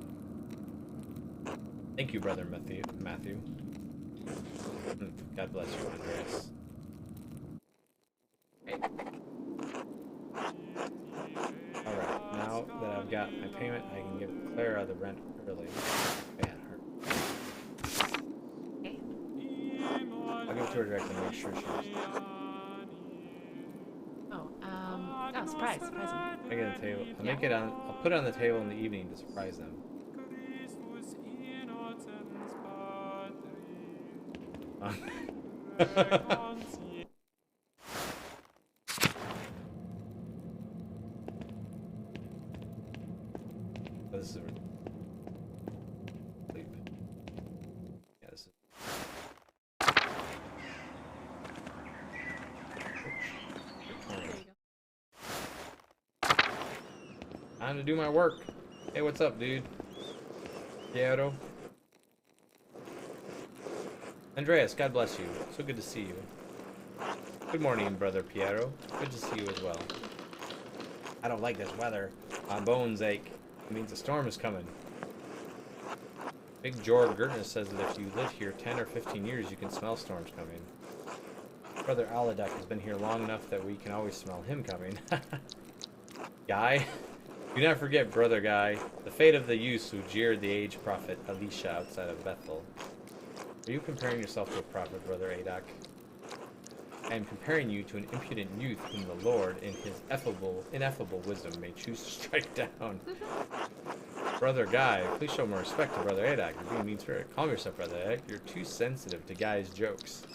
Thank you, Brother Matthew. God bless you, Andreas. Alright, now that I've got my payment, I can give Clara the rent early. Man, her. Okay. I'll give it to her directly and make sure she's. Oh, surprise him. I get a table. I'll make it on. I'll put it on the table in the evening to surprise them. This is sleep. Yeah, this is. Time to do my work. Hey, what's up, dude? Piero. Andreas, God bless you. So good to see you. Good morning, brother Piero. Good to see you as well. I don't like this weather. My bones ache. It means a storm is coming. Big George Gertner says that if you live here 10 or 15 years, you can smell storms coming. Brother Aladek has been here long enough that we can always smell him coming. Guy? Do not forget, brother Guy, the fate of the youths who jeered the aged prophet Elisha outside of Bethel. Are you comparing yourself to a prophet, brother Adak? I am comparing you to an impudent youth whom the Lord, in his ineffable wisdom, may choose to strike down. Brother Guy, please show more respect to brother Adak. You're being mean spirit. Calm yourself, brother Adak. You're too sensitive to Guy's jokes.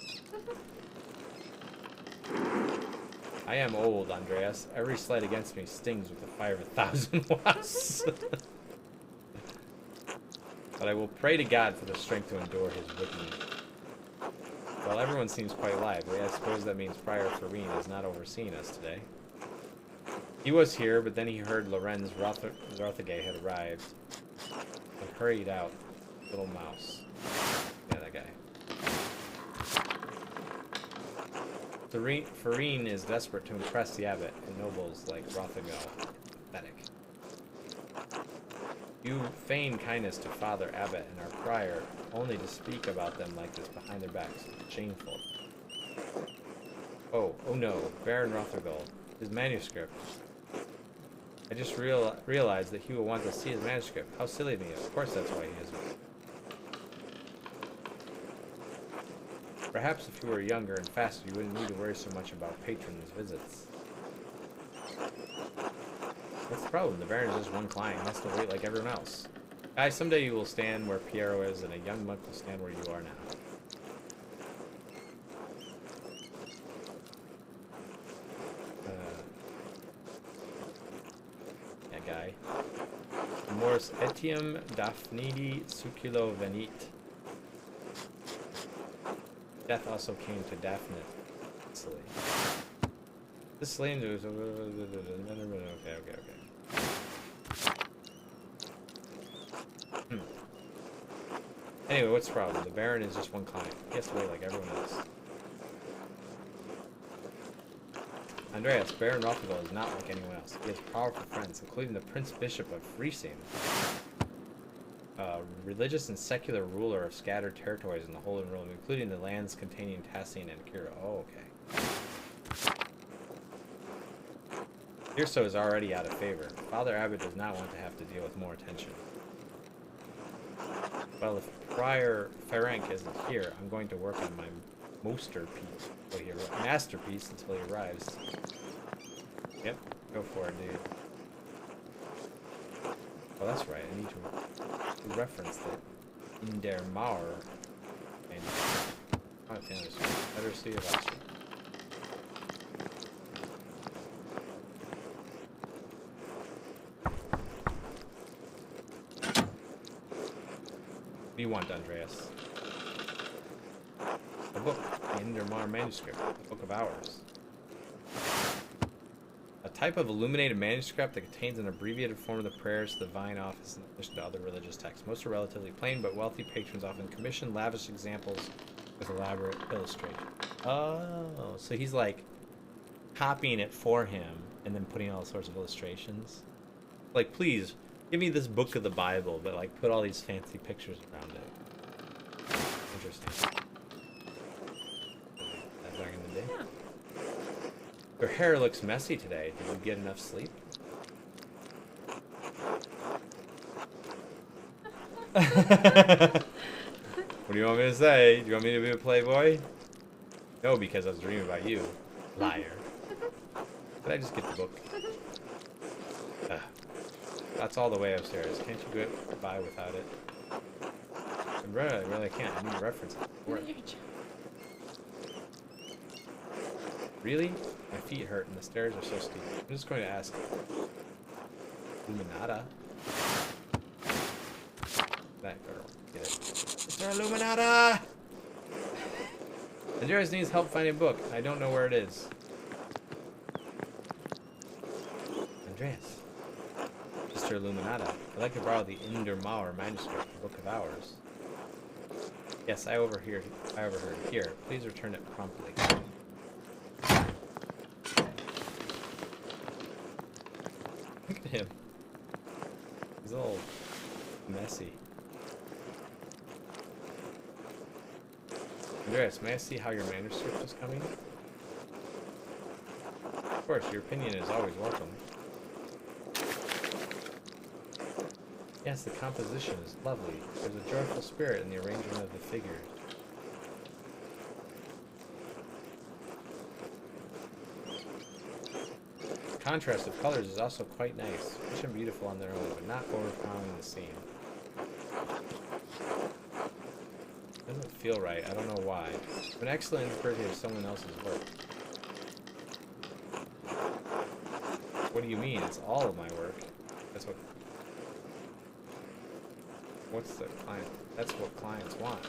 I am old, Andreas. Every slight against me stings with the fire of 1,000 wasps. But I will pray to God for the strength to endure his whipping. Well, everyone seems quite lively. I suppose that means Prior Farine is not overseeing us today. He was here, but then he heard Lorenz Rothergay had arrived and hurried out. Little mouse. Yeah, that guy. Farine is desperate to impress the abbot and nobles like Rothergay. Pathetic. You feign kindness to Father Abbot and our prior, only to speak about them like this behind their backs. Shameful. Oh no, Baron Rothergall. His manuscript. I just realized that he will want to see his manuscript. How silly of me. Of course that's why he is. Perhaps if you were younger and faster, you wouldn't need to worry so much about patrons' visits. What's the problem? The Baron is just one client. He has to wait like everyone else. Guys, someday you will stand where Piero is, and a young monk will stand where you are now. That guy. Mors etiam Daphnidi succulo venit. Death also came to Daphne. Silly. This slave was okay. Anyway, what's the problem? The Baron is just one client. He has to wait like everyone else. Andreas, Baron Rothergall is not like anyone else. He has powerful friends, including the Prince Bishop of Friesing, a religious and secular ruler of scattered territories in the Holy Realm, including the lands containing Tassin and Kira. Oh, okay. Tirso is already out of favor. Father Abbot does not want to have to deal with more attention. Well, if Prior Ferenc isn't here, I'm going to work on my masterpiece until he arrives. Yep, go for it, dude. Oh, that's right. I need to reference that in der Mauer and better see about you. What do you want, Andreas? A book, the Indermar manuscript, the Book of Hours. A type of illuminated manuscript that contains an abbreviated form of the prayers to the divine office in addition to other religious texts. Most are relatively plain, but wealthy patrons often commission lavish examples with elaborate illustration. Oh, so he's like copying it for him and then putting all sorts of illustrations. Like, please give me this book of the Bible, but like put all these fancy pictures around it. Interesting. That back in the day. Yeah. Your hair looks messy today. Did you get enough sleep? What do you want me to say? Do you want me to be a playboy? No, because I was dreaming about you. Liar. Did I just get the book? That's all the way upstairs. Can't you get by without it? I really can't. I need to reference it. Work. Really? My feet hurt and the stairs are so steep. I'm just going to ask Luminata. That girl. Get it. Mr. Illuminata! Andreas needs help finding a book. I don't know where it is. Andreas. Mr. Illuminata. I'd like to borrow the Indermauer manuscript, the Book of Hours. Yes, I overheard. Here, please return it promptly. Look at him. He's all messy. Andreas, may I see how your manuscript is coming? Of course, your opinion is always welcome. Yes, the composition is lovely. There's a joyful spirit in the arrangement of the figures. The contrast of colors is also quite nice, rich and beautiful on their own, but not overpowering the scene. Doesn't feel right, I don't know why. An excellent interpretation of someone else's work. What do you mean? It's all of my work. That's what... What's the client? That's what clients want.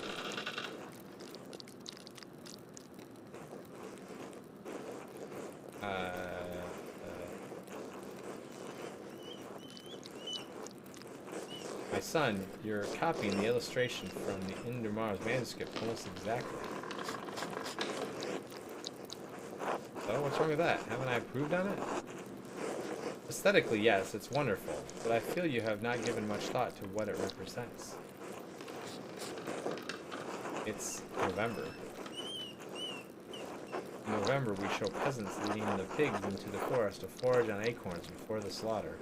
My son, you're copying the illustration from the Indermar's manuscript almost exactly. So, what's wrong with that? Haven't I improved on it? Aesthetically, yes, it's wonderful, but I feel you have not given much thought to what it represents. It's November. In November, we show peasants leading the pigs into the forest to forage on acorns before the slaughter.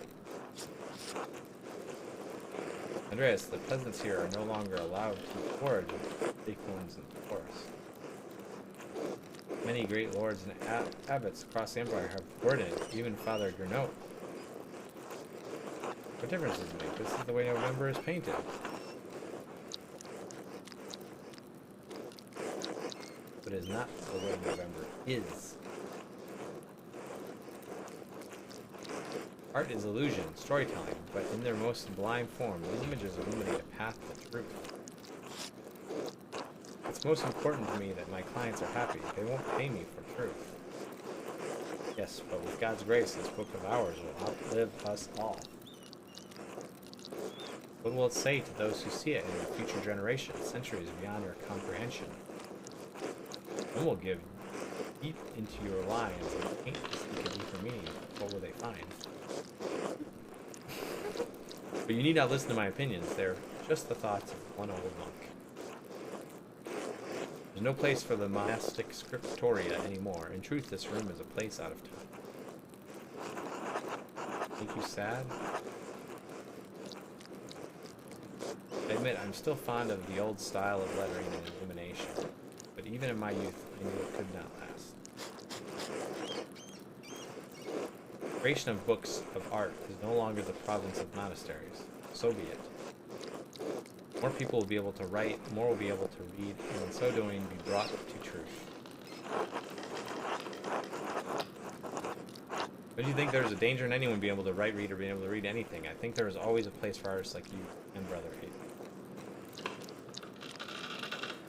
Andreas, the peasants here are no longer allowed to forage acorns in the forest. Many great lords and abbots across the empire have worded it, even Father Gernot. What difference does it make? This is the way November is painted. But it is not the way November is. Art is illusion, storytelling, but in their most sublime form, these images illuminate a path to truth. It's most important to me that my clients are happy. They won't pay me for truth. Yes, but with God's grace, this book of ours will outlive us all. What will it say to those who see it in a future generation, centuries beyond our comprehension? One will give deep into your lines and paint to seek a deeper meaning. What will they find? But you need not listen to my opinions. They're just the thoughts of one old monk. There's no place for the monastic scriptoria anymore. In truth, this room is a place out of time. Make you sad? I admit, I'm still fond of the old style of lettering and illumination, but even in my youth, I knew it could not last. The creation of books of art is no longer the province of monasteries. So be it. More people will be able to write, more will be able to read, and in so doing be brought to truth. But do you think there's a danger in anyone being able to write, read, or being able to read anything? I think there is always a place for artists like you and Brother Hate.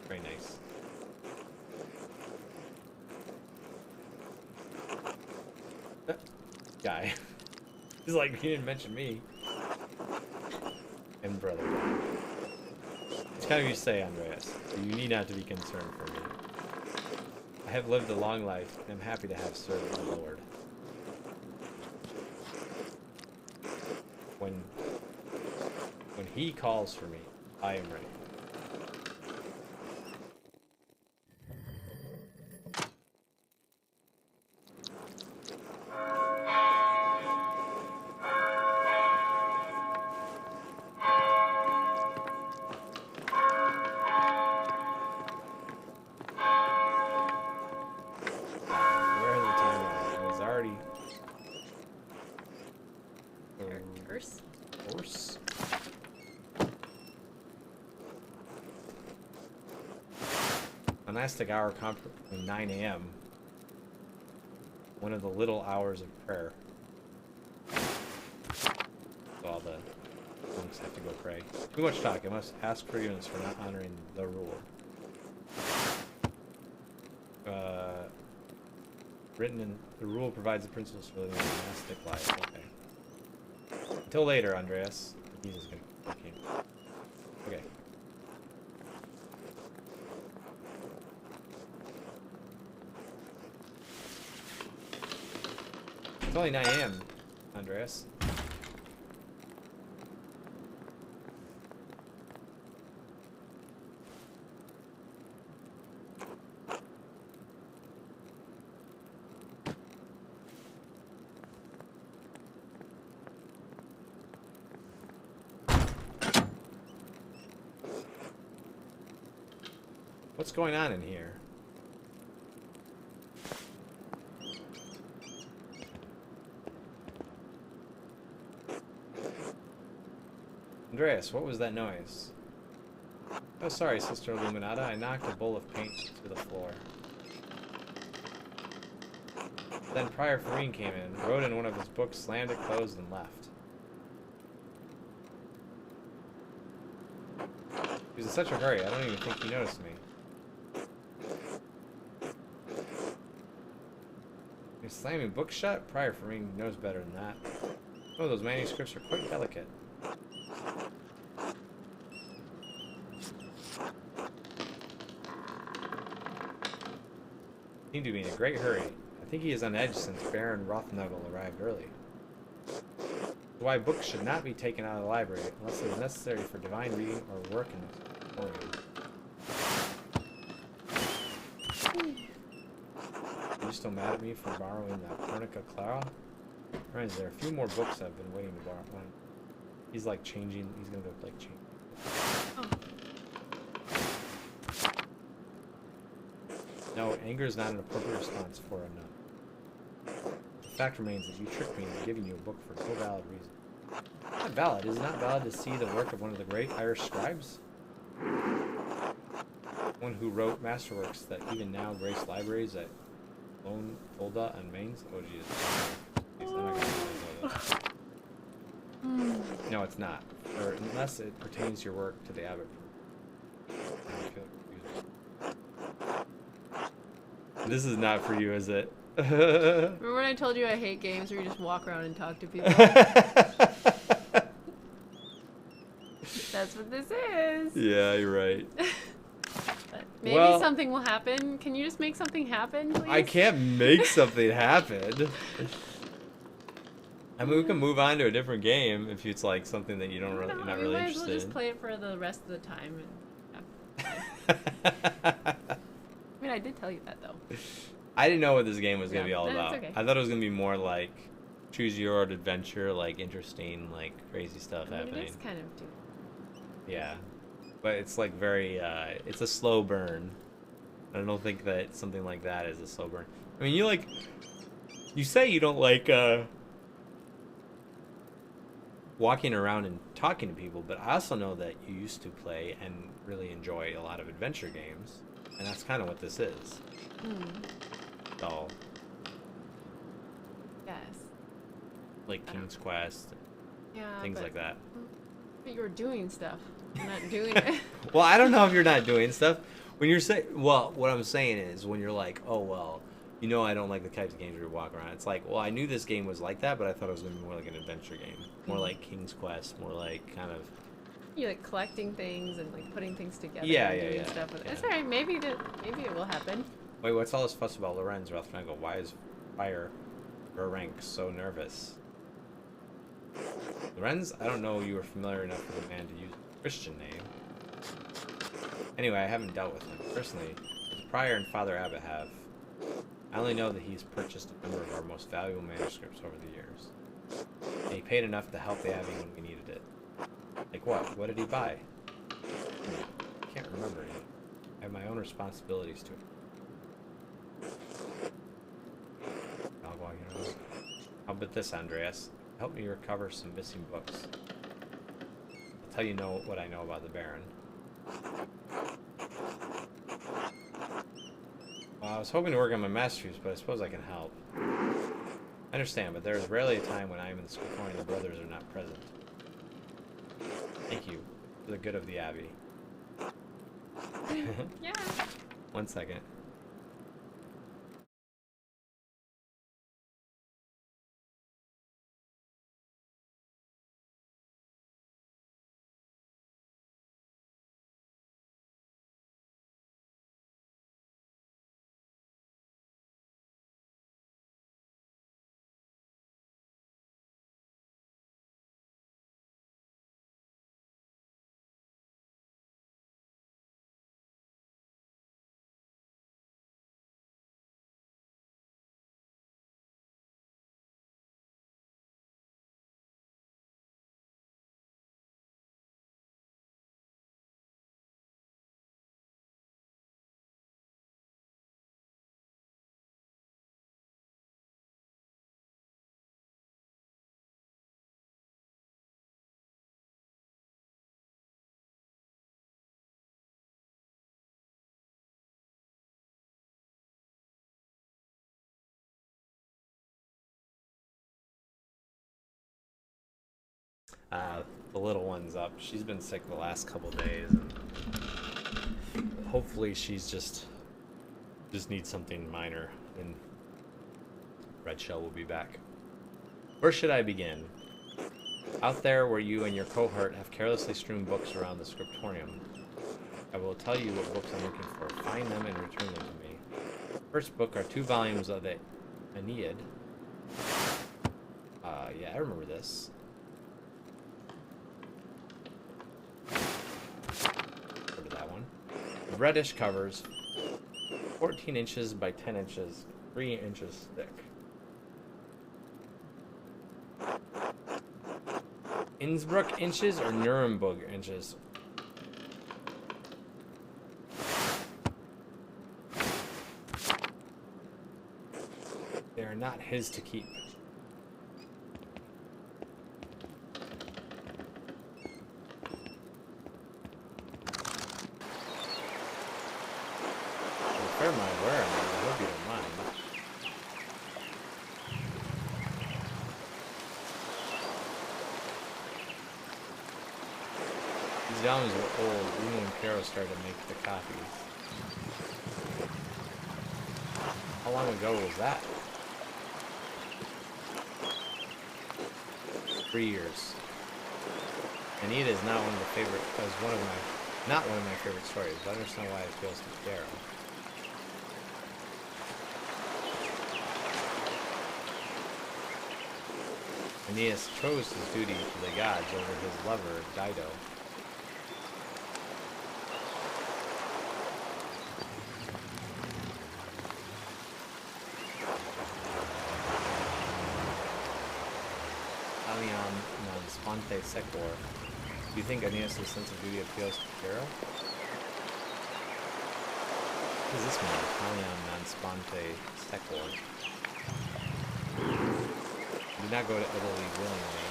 Very nice. guy. He's like, he didn't mention me. And brother. It's kind of you say, Andreas. You need not to be concerned for me. I have lived a long life, and I'm happy to have served the Lord. When he calls for me, I am ready. Where is the timeline? It was already... Curse. Horse. Monastic hour 9 a.m. One of the little hours of prayer. So all the monks have to go pray. Too much talk. I must ask forgiveness for not honoring the rule. Written in the rule provides the principles for living a monastic life. Okay. Until later, Andreas. He's just gonna keep. Okay. It's only 9 a.m., Andreas. What's going on in here? Andreas, what was that noise? Oh, sorry, Sister Illuminata. I knocked a bowl of paint to the floor. Then Prior Farine came in, wrote in one of his books, slammed it closed, and left. He was in such a hurry, I don't even think he noticed me. He's slamming books shut? Prior Farine knows better than that. Oh, those manuscripts are quite delicate. Seemed to be in a great hurry. I think he is on edge since Baron Rothnuggle arrived early. Why books should not be taken out of the library unless it is necessary for divine reading or work in learning. Are you still mad at me for borrowing that Pornica Clara? Friends, there are a few more books I've been waiting to borrow. He's like changing. He's gonna go like change. Oh. No, anger is not an appropriate response for a no. The fact remains that you tricked me into giving you a book for no valid reason. Not valid. Is it not valid to see the work of one of the great Irish scribes? One who wrote masterworks that even now grace libraries at Lone Fulda and Mainz? Oh, Jesus. Please, I'm not gonna say that. No, it's not. Or unless it pertains to your work to the abbot. This is not for you, is it? Remember when I told you I hate games where you just walk around and talk to people? That's what this is. Yeah, you're right. Maybe Well, something will happen. Can you just make something happen, please? I can't make something happen. I mean, we can move on to a different game if it's like something that you don't really, you're not we really might as well interested just in. play it for the rest of the time. And, I mean, I did tell you that though. I didn't know what this game was gonna Yeah, be all that's about. okay. I thought it was gonna be more like choose your own adventure, like interesting, like crazy stuff I mean, happening. it is kind of. Yeah, but it's like very, it's a slow burn. I don't think that something like that is a slow burn. I mean, you say you don't like walking around and talking to people, but I also know that you used to play and really enjoy a lot of adventure games, and that's kind of what this is. So, Yes. like King's Quest, Yeah. things but, like that. But you were doing stuff. You're not doing it. Well, I don't know if you're not doing stuff. When you're saying, well, what I'm saying is when you're like, oh, well, You know I don't like the types of games where you walk around. It's like, well, I knew this game was like that, but I thought it was going to be more like an adventure game. More like King's Quest, more like kind of... You like collecting things and like putting things together Yeah, and yeah, doing yeah, stuff with it. yeah. It's alright, maybe it will happen. Wait, what's all this fuss about Lorenz? Rothrangle? Why is Fire or rank so nervous? Lorenz, I don't know you were familiar enough with a man to use a Christian name. Anyway, I haven't dealt with him personally, but the Prior and Father Abbot have. I only know that he's purchased a number of our most valuable manuscripts over the years. And he paid enough to help the Abbey when we needed it. Like what? What did he buy? I can't remember. I have my own responsibilities to it. How about this, Andreas? Help me recover some missing books. I'll tell you what I know about the Baron. Well, I was hoping to work on my masterpiece, but I suppose I can help. I understand, but there is rarely a time when I am in the Scriptorium and the brothers are not present. Thank you, for the good of the Abbey. Yeah. 1 second. The little one's up. She's been sick the last couple days, and hopefully she's just needs something minor, and Red Shell will be back. Where should I begin? Out there where you and your cohort have carelessly strewn books around the Scriptorium. I will tell you what books I'm looking for. Find them and return them to me. First book are 2 volumes of the Aeneid. Yeah, I remember this. Go to that one. Reddish covers, 14 inches by 10 inches, 3 inches thick. Innsbruck inches or Nuremberg inches? They are not his to keep. Fair mind where I hope you don't mind. These volumes were old, even when Piero started to make the copies. How long ago was that? 3 years. Aeneid is not one of my favorite stories, but I understand why it appeals to Piero. Aeneas chose his duty to the gods over his lover, Dido. Alion non sponte secor. Do you think Aeneas' sense of duty appeals to Piero? What does this mean? Alion non sponte secor. Do not go to Italy willingly.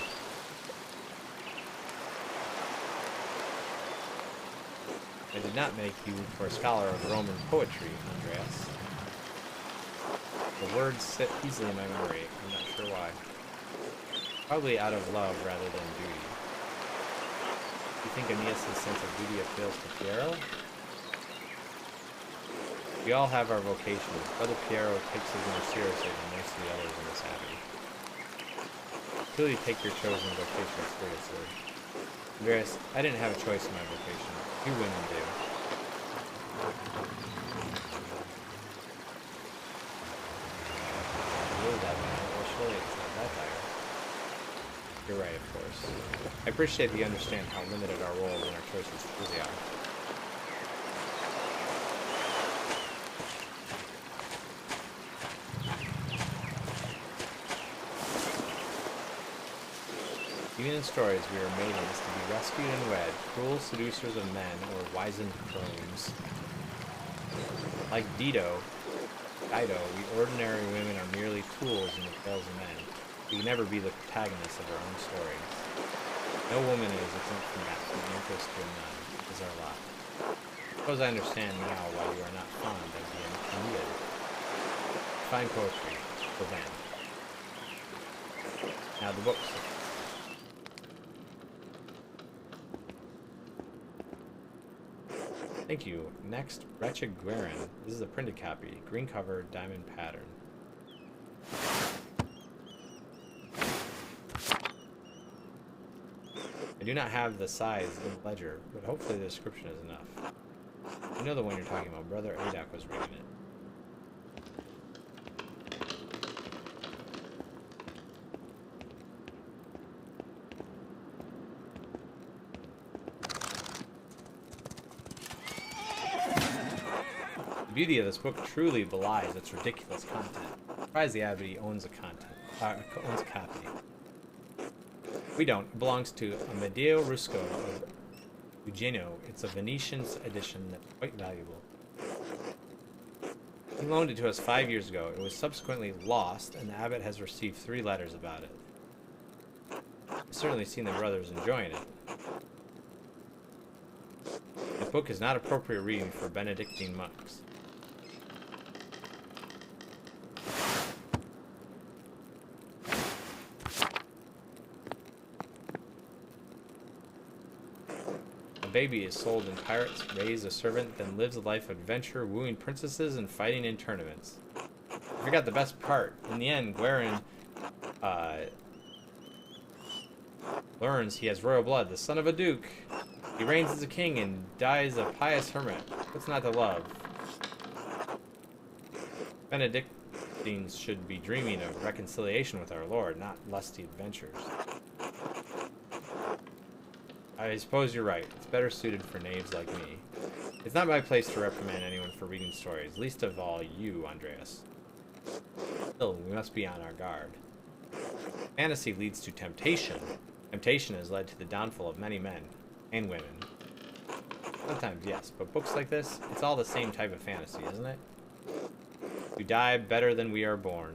I did not make you for a scholar of Roman poetry, Andreas. The words sit easily in my memory. I'm not sure why. Probably out of love rather than duty. Do you think Aeneas' sense of duty appeals to Piero? We all have our vocations. Brother Piero takes his more seriously than most of the others in this abbey. Clearly take your chosen vocation seriously. Andreas, I didn't have a choice in my vocation. You women do. Really that bad? Well, surely it's not that dire. You're right, of course. I appreciate that you understand how limited our roles and our choices truly are. Even in stories, we are maidens to be rescued and wed, cruel seducers of men, or wizened crones. Like Dido, we ordinary women are merely tools in the tales of men. We can never be the protagonists of our own stories. No woman is exempt from that, from the interest to none, is our lot. Suppose I understand now why you are not fond of the Aeneid. Fine poetry, for then. Now the books. Thank you. Next, Wretched Guerin. This is a printed copy. Green cover, diamond pattern. I do not have the size in the ledger, but hopefully the description is enough. You know the one you're talking about. Brother Adak was reading it. The beauty of this book truly belies its ridiculous content. I'm surprised the Abbey owns a copy. We don't. It belongs to Amedeo Rusco of Eugenio. It's a Venetian edition that's quite valuable. He loaned it to us 5 years ago. It was subsequently lost, and the abbot has received 3 letters about it. I've certainly seen the brothers enjoying it. The book is not appropriate reading for Benedictine monks. Baby is sold in pirates, raised a servant, then lives a life of adventure, wooing princesses and fighting in tournaments. I forgot the best part. In the end, Guerin learns he has royal blood, the son of a duke. He reigns as a king and dies a pious hermit. What's not to love? Benedictines should be dreaming of reconciliation with our Lord, not lusty adventures. I suppose you're right. It's better suited for knaves like me. It's not my place to reprimand anyone for reading stories, least of all you, Andreas. Still, we must be on our guard. Fantasy leads to temptation. Temptation has led to the downfall of many men and women. Sometimes, yes, but books like this, it's all the same type of fantasy, isn't it? We die better than we are born.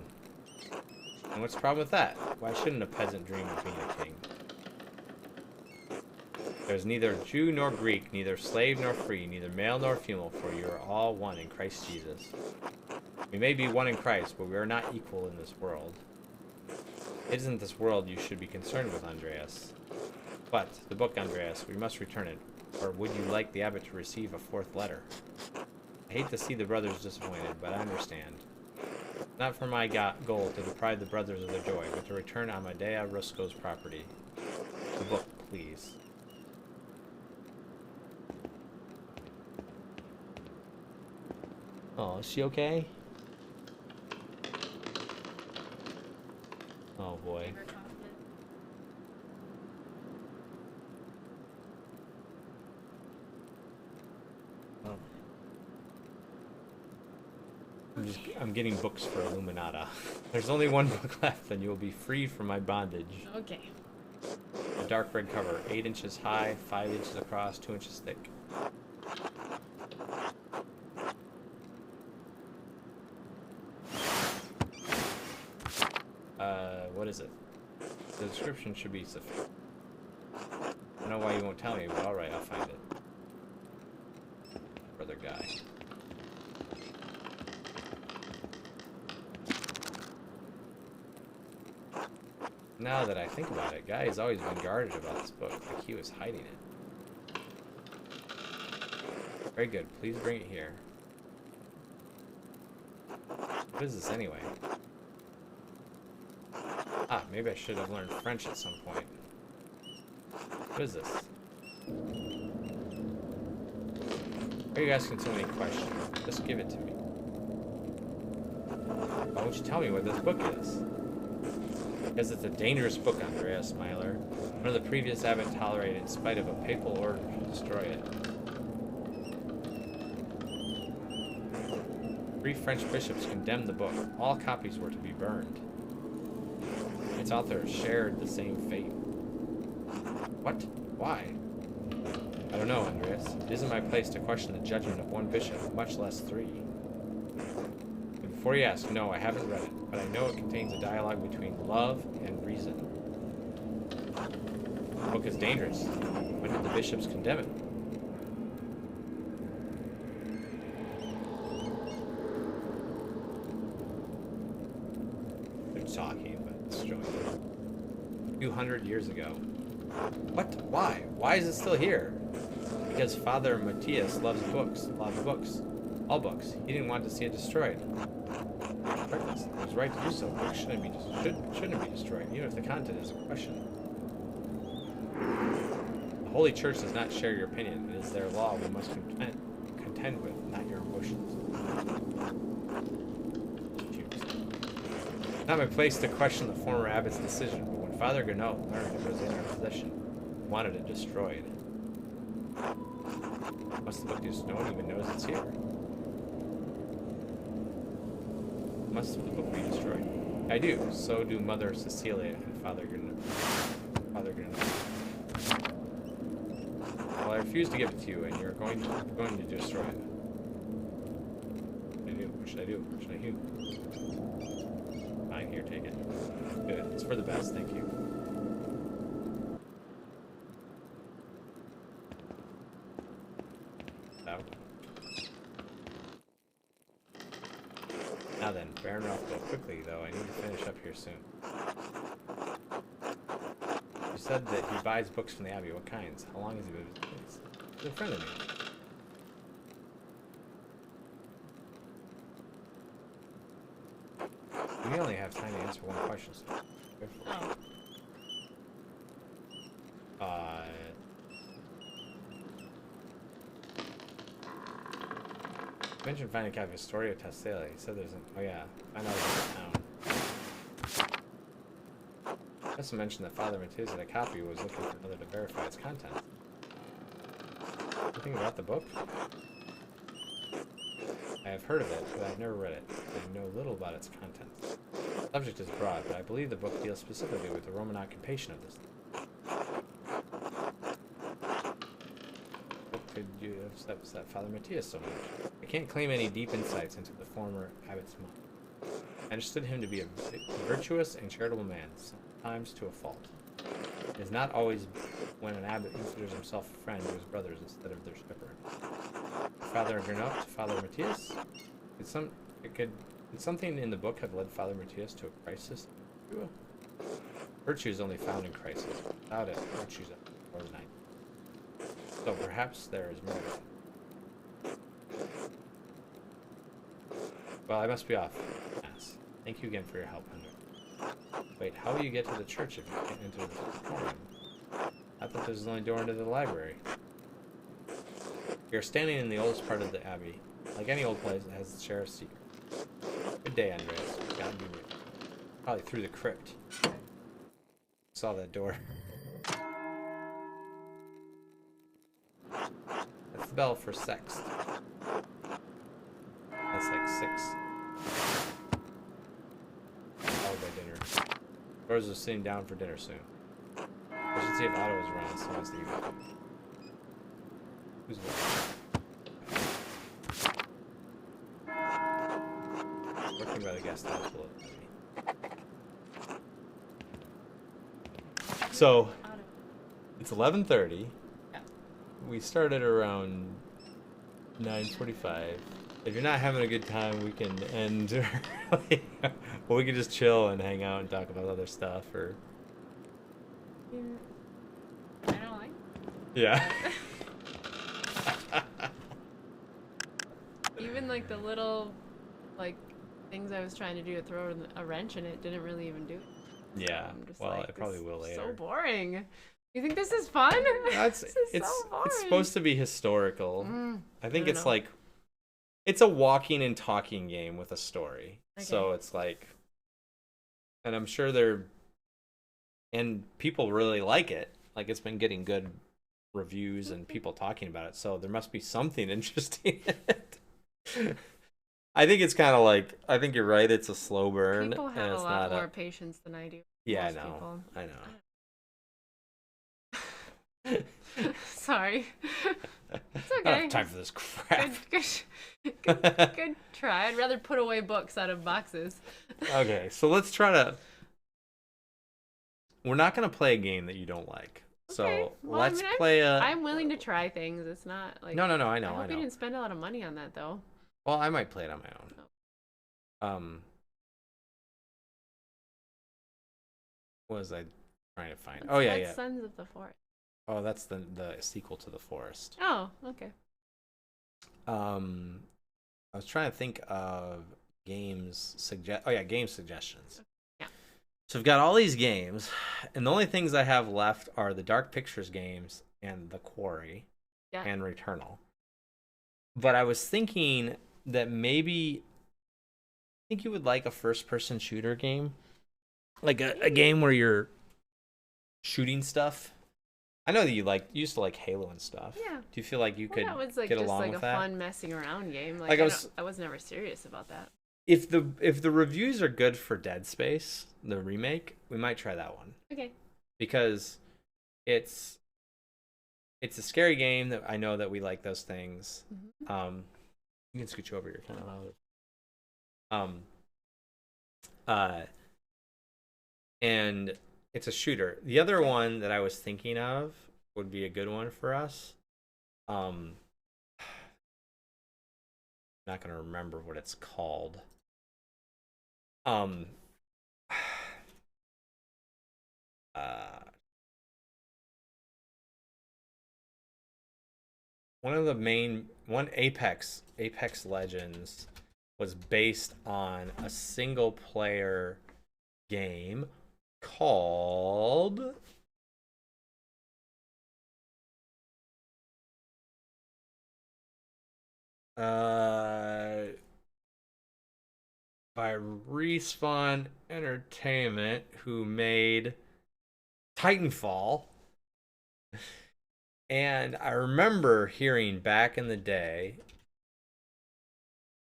And what's the problem with that? Why shouldn't a peasant dream of being a king? There is neither Jew nor Greek, neither slave nor free, neither male nor female, for you are all one in Christ Jesus. We may be one in Christ, but we are not equal in this world. It isn't this world you should be concerned with, Andreas. But, the book, Andreas, we must return it, or would you like the abbot to receive a 4th letter? I hate to see the brothers disappointed, but I understand. Not for my goal to deprive the brothers of their joy, but to return Amadea Rusco's property. The book, please. Oh, is she okay? Oh boy. Oh. I'm getting books for Illuminata. There's only one book left, and you will be freed from my bondage. Okay. A dark red cover, 8 inches high, 5 inches across, 2 inches thick. What is it? The description should be sufficient. I don't know why you won't tell me, but alright, I'll find it. Brother Guy. Now that I think about it, Guy has always been guarded about this book, like he was hiding it. Very good, please bring it here. What is this anyway? Ah, maybe I should have learned French at some point. What is this? Why are you asking so many questions? Just give it to me. Why won't you tell me what this book is? Because it's a dangerous book, Andrea Smiler. One of the previous abbot tolerated in spite of a papal order to destroy it. 3 French bishops condemned the book. All copies were to be burned. Its author shared the same fate. What? Why? I don't know, Andreas. It isn't my place to question the judgment of one bishop, much less 3. And before you ask, no, I haven't read it, but I know it contains a dialogue between love and reason. The book is dangerous. When did the bishops condemn it? They're talking, but destroying it. 200 years ago. What? Why? Why is it still here? Because Father Matthias loves books. Loves books. All books. He didn't want to see it destroyed. He was right to do so. Books shouldn't be destroyed, even if the content is a question. The Holy Church does not share your opinion. It is their law we must contend with, not your emotions. It's not my place to question the former abbot's decision, but when Father Gannot learned it was in our possession, he wanted it destroyed. Must the book just no one even knows it's here? Must the book be destroyed? I do. So do Mother Cecilia and Father Gannot. Well, I refuse to give it to you, and you're going to destroy it. What should I do? What should I do? Fine, here, take it. Good. It's for the best, thank you. Out. Now then, Baron Ralph, go quickly, though. I need to finish up here soon. You said that he buys books from the Abbey. What kinds? How long has he been with books? He's a friend of me. We only have time to answer one question, so go for it. You mentioned finding a copy of Historia Tastela. He said there's an... Oh yeah, find out about the town. I also mentioned that Father Matthias had a copy was looking for another to verify its content. Anything about the book? I have heard of it, but I've never read it. I know little about its contents. The subject is broad, but I believe the book deals specifically with the Roman occupation of this. What could you have upset Father Matthias so much? I can't claim any deep insights into the former abbot's mind. I understood him to be a virtuous and charitable man, sometimes to a fault. It is not always when an abbot considers himself a friend to his brothers instead of their shepherd. Father Gernot to Father Matthias? Could something in the book have led Father Matthias to a crisis? Virtue is only found in crisis. Without it, virtue's for the night. So perhaps there is more. Well, I must be off. Yes. Thank you again for your help, Hunter. Wait, how will you get to the church if you can't enter the forum? I thought there's only door into the library. We are standing in the oldest part of the abbey. Like any old place, it has the sheriff's secret. Good day, Andreas. Gotta be real. Probably through the crypt. Saw that door. That's the bell for sext. That's like 6. Followed by dinner. Rose is sitting down for dinner soon. I should see if Otto is around, so wants to eat. Who's what? Working by the guest house below. So it's 11:30. Yeah. We started around 9:45. If you're not having a good time, we can end early. Well, we can just chill and hang out and talk about other stuff, or I don't like. yeah. Even like the little, like things I was trying to do to throw a wrench in it didn't really even do it. So Yeah. I'm just Well, like, it probably will this is later. so boring. You think this is fun? That's This is it's so boring. it's supposed to be historical. I think don't it's know. like it's a walking and talking game with a story. Okay. So it's like, and I'm sure and people really like it. Like it's been getting good reviews and people talking about it. So there must be something interesting in it. I think it's kind of like, I think you're right. It's a slow burn. People and have a it's lot not more patience than I do. Yeah, Most I know. people. I know. Sorry. It's I don't okay. have time for this crap. Good try. I'd rather put away books out of boxes. Okay, so let's try to. We're not gonna play a game that you don't like. Okay. So Well, let's I mean, play a. I'm willing to try things. It's not like. No, I know, I I hope you know. didn't spend a lot of money on that though. Well, I might play it on my own. What was I trying to find? Oh yeah, That's yeah. Sons of the Forest. Oh, that's the sequel to The Forest. Oh, okay. I was trying to think of game suggestions. Yeah. So I've got all these games, and the only things I have left are the Dark Pictures games and The Quarry and Returnal. But I was thinking that maybe I think you would like a first-person shooter game, like a game where you're shooting stuff. I know that you used to like Halo and stuff. Yeah. Do you feel like you could that was like get just along like with a that? fun messing around game. Like I was never serious about that. If the reviews are good for Dead Space, the remake, we might try that one. Okay. Because it's a scary game that I know that we like those things. Mm-hmm. You can scooch over, you're kind of loud. And it's a shooter. The other one that I was thinking of would be a good one for us. Not gonna remember what it's called. One Apex Legends was based on a single player game called by Respawn Entertainment, who made Titanfall. And I remember hearing back in the day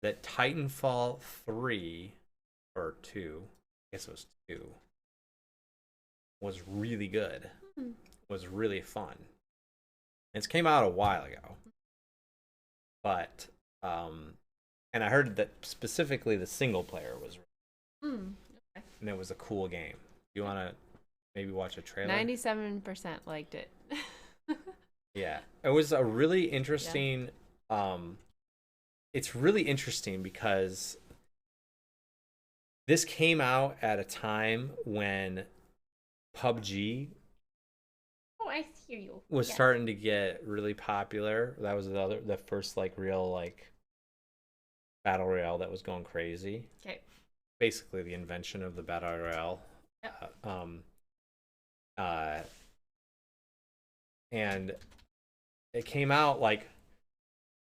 that Titanfall 3 or 2, I guess it was 2, was really good. Was really fun. It's came out a while ago. But and I heard that specifically the single player was Okay. and it was a cool game. You want to maybe watch a trailer? 97% liked it. Yeah. It was a really interesting it's really interesting because this came out at a time when PUBG I hear you. was starting to get really popular. That was the first like real like battle royale that was going crazy. Okay. Basically the invention of the battle royale. And it came out like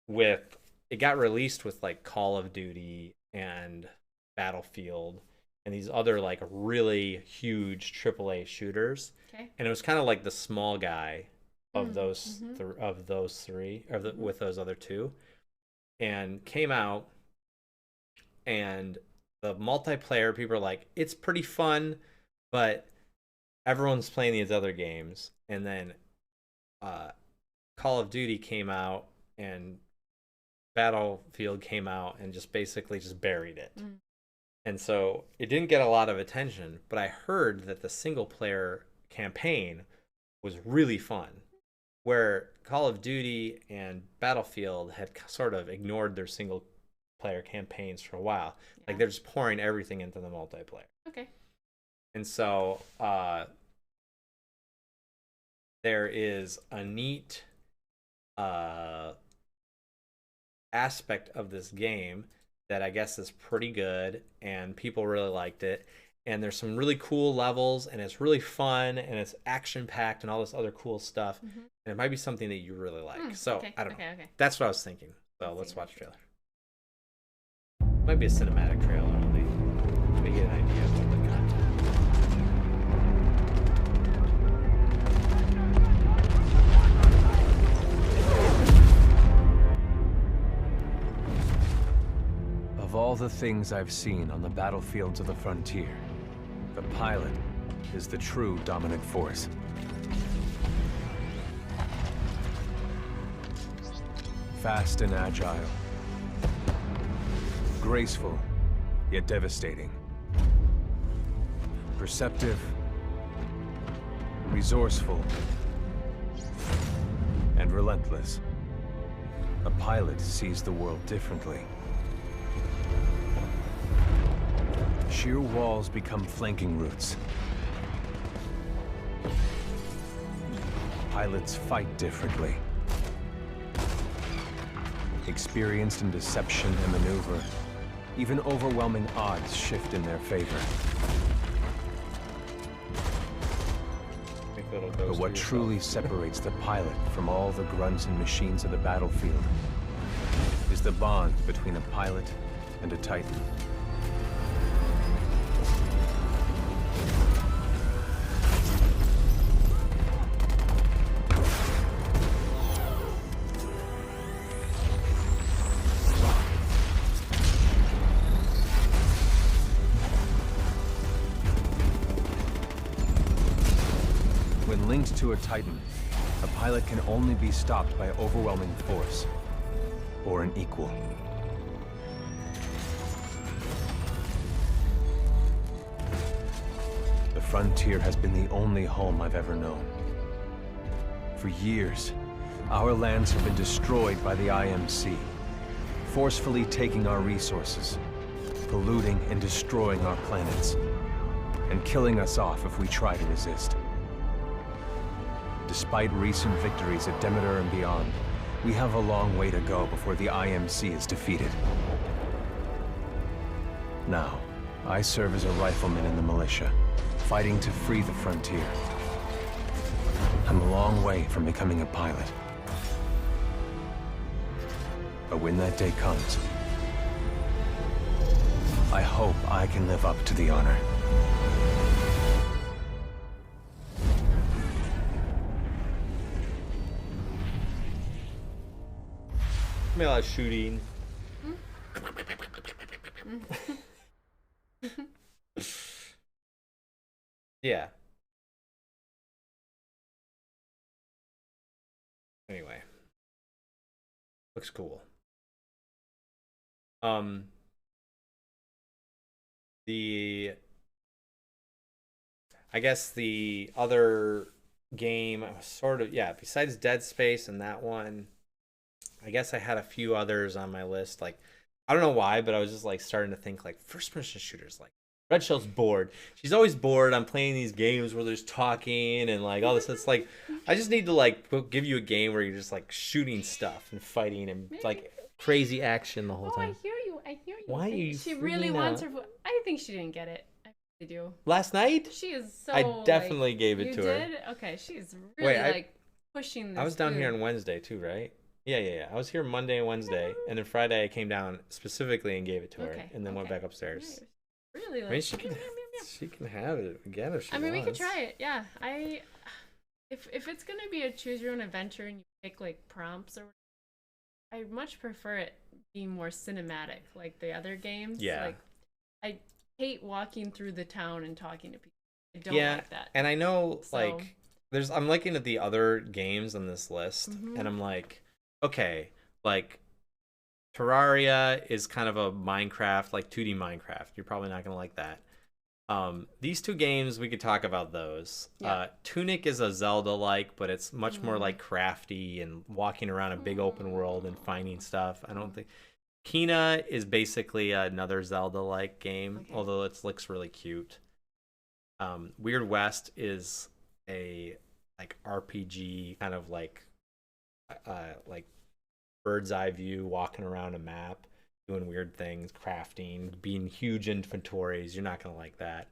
it got released with like Call of Duty and Battlefield and these other like really huge AAA shooters. Okay. And it was kind of like the small guy of those three, or with those other two, and came out, and the multiplayer, people are like, it's pretty fun, but everyone's playing these other games. And then Call of Duty came out and Battlefield came out and just basically just buried it. And so it didn't get a lot of attention, but I heard that the single player campaign was really fun, where Call of Duty and Battlefield had sort of ignored their single player campaigns for a while. Like they're just pouring everything into the multiplayer. Okay. And so there is a neat aspect of this game that I guess is pretty good, and people really liked it. And there's some really cool levels, and it's really fun, and it's action packed, and all this other cool stuff. Mm-hmm. And it might be something that you really like. So okay, I don't know. okay. That's what I was thinking. So let's see. watch the trailer. Might be a cinematic trailer only. We get an idea of what the content. Of all the things I've seen on the battlefields of the frontier, the pilot is the true dominant force. Fast and agile. Graceful, yet devastating. Perceptive. Resourceful. And relentless. A pilot sees the world differently. Sheer walls become flanking routes. Pilots fight differently. Experienced in deception and maneuver, even overwhelming odds shift in their favor. But what truly separates the pilot from all the grunts and machines of the battlefield is the bond between a pilot and a Titan. When linked to a Titan, a pilot can only be stopped by overwhelming force, or an equal. The frontier has been the only home I've ever known. For years, our lands have been destroyed by the IMC, forcefully taking our resources, polluting and destroying our planets, and killing us off if we try to resist. Despite recent victories at Demeter and beyond, we have a long way to go before the IMC is defeated. Now, I serve as a rifleman in the militia, fighting to free the frontier. I'm a long way from becoming a pilot. But when that day comes, I hope I can live up to the honor. A lot of shooting. Yeah. Anyway. Looks cool. I guess the other game sort of, yeah, besides Dead Space and that one, I guess I had a few others on my list. Like, I don't know why, but I was just like starting to think like first person shooters. Like, Red Shell's bored. She's always bored. I'm playing these games where there's talking and like all this. It's like I just need to like give you a game where you're just like shooting stuff and fighting and like crazy action the whole time. I hear you. I hear you. Why are you She freaking really wants out? her. I think she didn't get it. I really do. Last night? She is so. I definitely like, gave it you to her. did? Okay, she's really like pushing this. I was down here food. on Wednesday too, right? Yeah. I was here Monday and Wednesday, and then Friday I came down specifically and gave it to her, Okay, and then went okay. back upstairs. Really? Like, I mean, she can have it again if she wants. we could try it. Yeah, if it's gonna be a choose your own adventure and you pick like prompts or, I much prefer it be more cinematic like the other games. Yeah. Like, I hate walking through the town and talking to people. I don't like that. And I know So- like I'm looking at the other games on this list, Mhm. and I'm like, okay, like Terraria is kind of a Minecraft, like 2D Minecraft. You're probably not gonna like that. These two games, we could talk about those. Yeah. Tunic is a Zelda-like, but it's much more like crafty and walking around a big open world and finding stuff. I don't think Kena is basically another Zelda-like game, although it looks really cute. Weird West is a like RPG kind of like bird's eye view, walking around a map, doing weird things, crafting, being huge inventories. You're not gonna like that.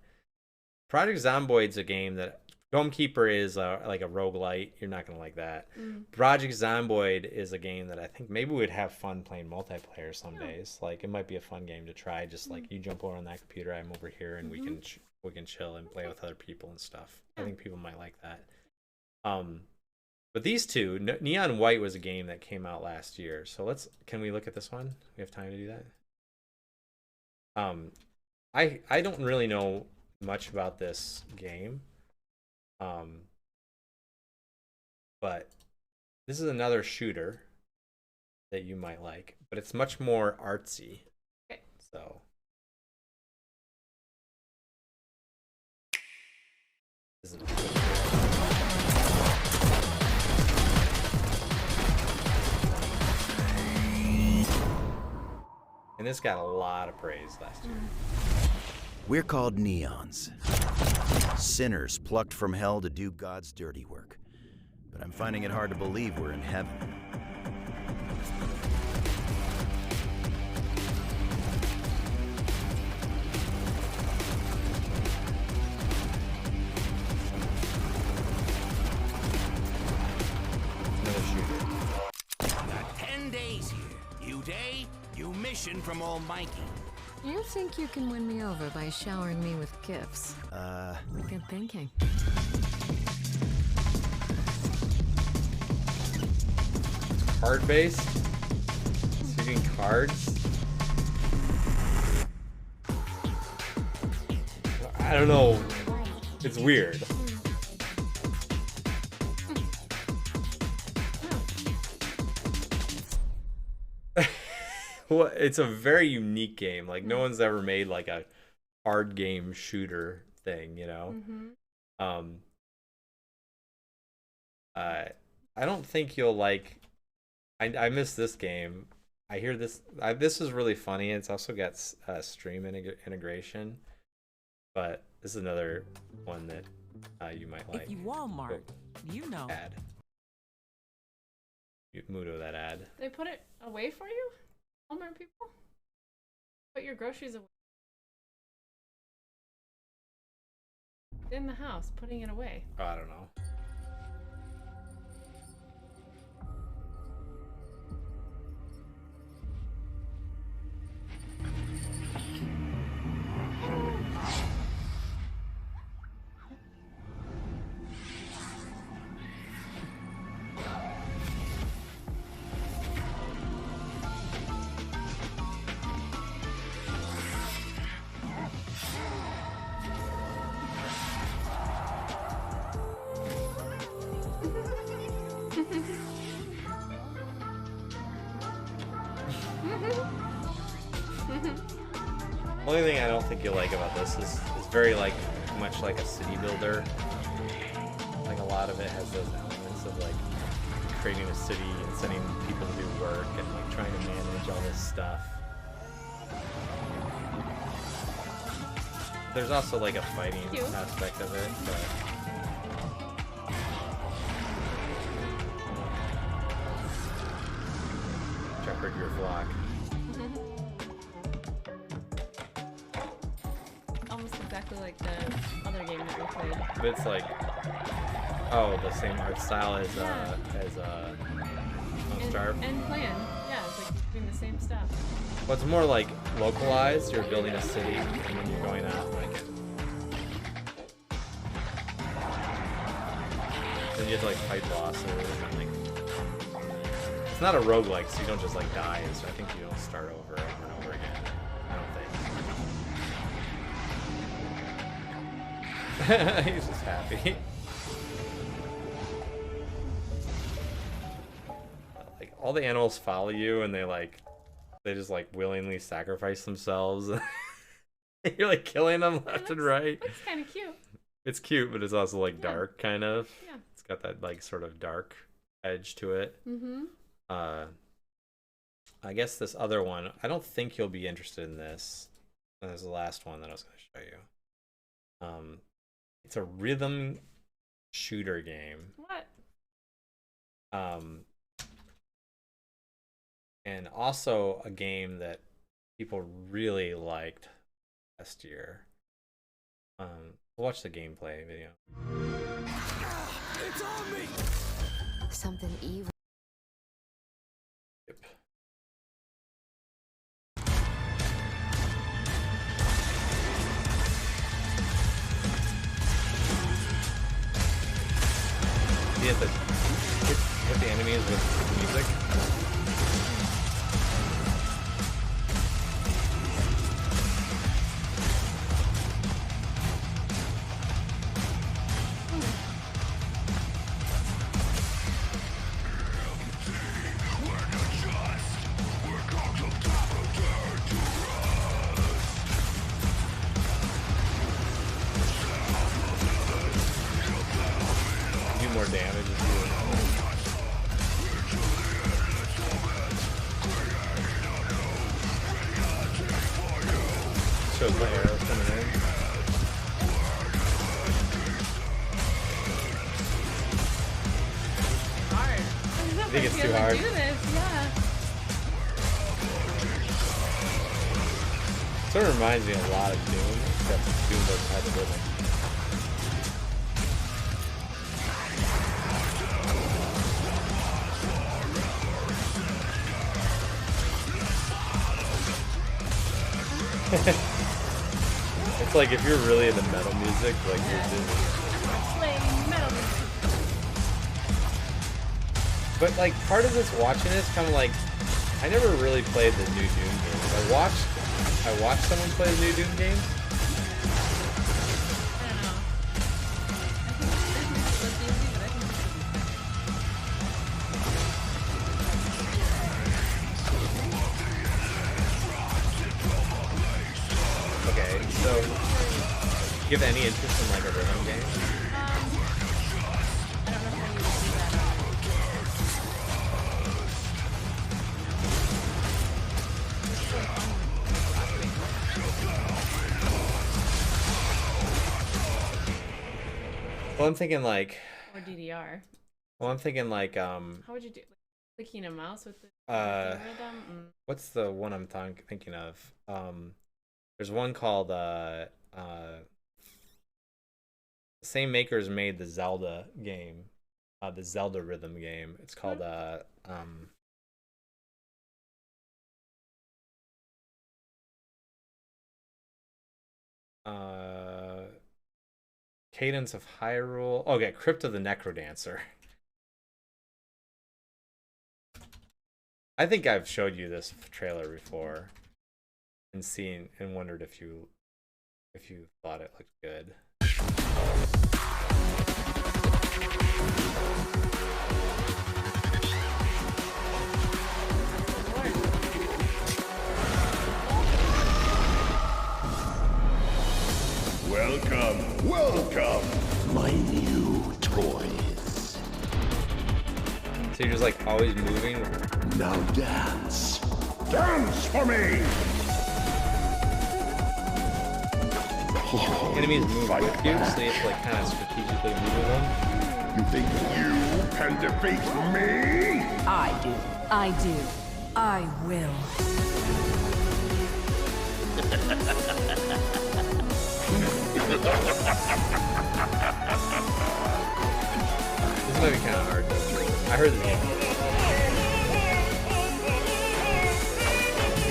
Project Zomboid's a game that Dome Keeper is like a roguelite. You're not gonna like that. Project Zomboid is a game that I think maybe we'd have fun playing multiplayer some days. Like it might be a fun game to try. Just like you jump over on that computer, I'm over here, and we can chill and play with other people and stuff. I think people might like that. But these two, Neon White was a game that came out last year. So can we look at this one? We have time to do that. I don't really know much about this game. But this is another shooter that you might like, but it's much more artsy. Okay. So this is and this got a lot of praise last year. We're called neons. Sinners plucked from hell to do God's dirty work. But I'm finding it hard to believe we're in heaven. Another shooter. Got 10 days here. New day, new mission from Almighty. You think you can win me over by showering me with gifts? Good thinking. Card based? Shooting cards? I don't know. It's weird. Well, it's a very unique game. Like no one's ever made like a card game shooter thing, you know. I don't think you'll like. I miss this game. I hear this. This is really funny. It's also got stream integration, but this is another one that you might like. If you Walmart, you know. Ad. Mudo that ad. They put it away for you? Walmart people? Put your groceries away. In the house, putting it away. Oh, I don't know. Only thing I don't think you'll like about this is it's very like much like a city builder. Like a lot of it has those elements of like creating a city and sending people to do work and like trying to manage all this stuff. There's also like a fighting aspect of it, but shepherd your flock. Almost exactly like the other game that we played. But it's like, oh, the same art style as Don't Starve. And plan. Yeah, it's like doing the same stuff. Well, it's more like localized. You're building a city, and then you're going out like. Then you have to like fight bosses and like. It's not a roguelike, so you don't just like die. So I think you don't start over and over again. I don't think. He's just happy. Like all the animals follow you, and they just like willingly sacrifice themselves. You're like killing them left and right. It's kind of cute. It's cute, but it's also like dark, kind of. Yeah. It's got that like sort of dark edge to it. Mm-hmm. I guess this other one, I don't think you'll be interested in this. That was the last one that I was going to show you. It's a rhythm shooter game. What? And also a game that people really liked last year. We'll watch the gameplay video. It's on me! Something evil. Yep. You have to hit the enemies with music. Do more damage if you shows my arrows coming in. Hard. I think it's too hard. Do this, yeah. Sort of reminds me a lot of Doom, except Doom doesn't have the rhythm. It's like if you're really into metal music, like you're just... Playing metal. But like part of this watching this kind of like I never really played the new Doom games. I watched someone play the new Doom games. I don't know. I think this is easy, but I think Okay, so you have any interest in like a rhythm game? I don't know how you would do that. Well, I'm thinking like. Or DDR. Well, I'm thinking like How would you do clicking a mouse with the rhythm? What's the one I'm thinking of? There's one called same makers made the Zelda game, the Zelda rhythm game. It's called Cadence of Hyrule. Okay, Crypt of the Necrodancer. I think I've showed you this trailer before and seen and wondered if you thought it looked good. Welcome, welcome, my new toys. So you're just like always moving? Now dance. Dance for me! Enemies move with you, so you have to like kind of strategically move with them. You think you can defeat me? I do. I do. I will. This might be kind of hard. I heard the game.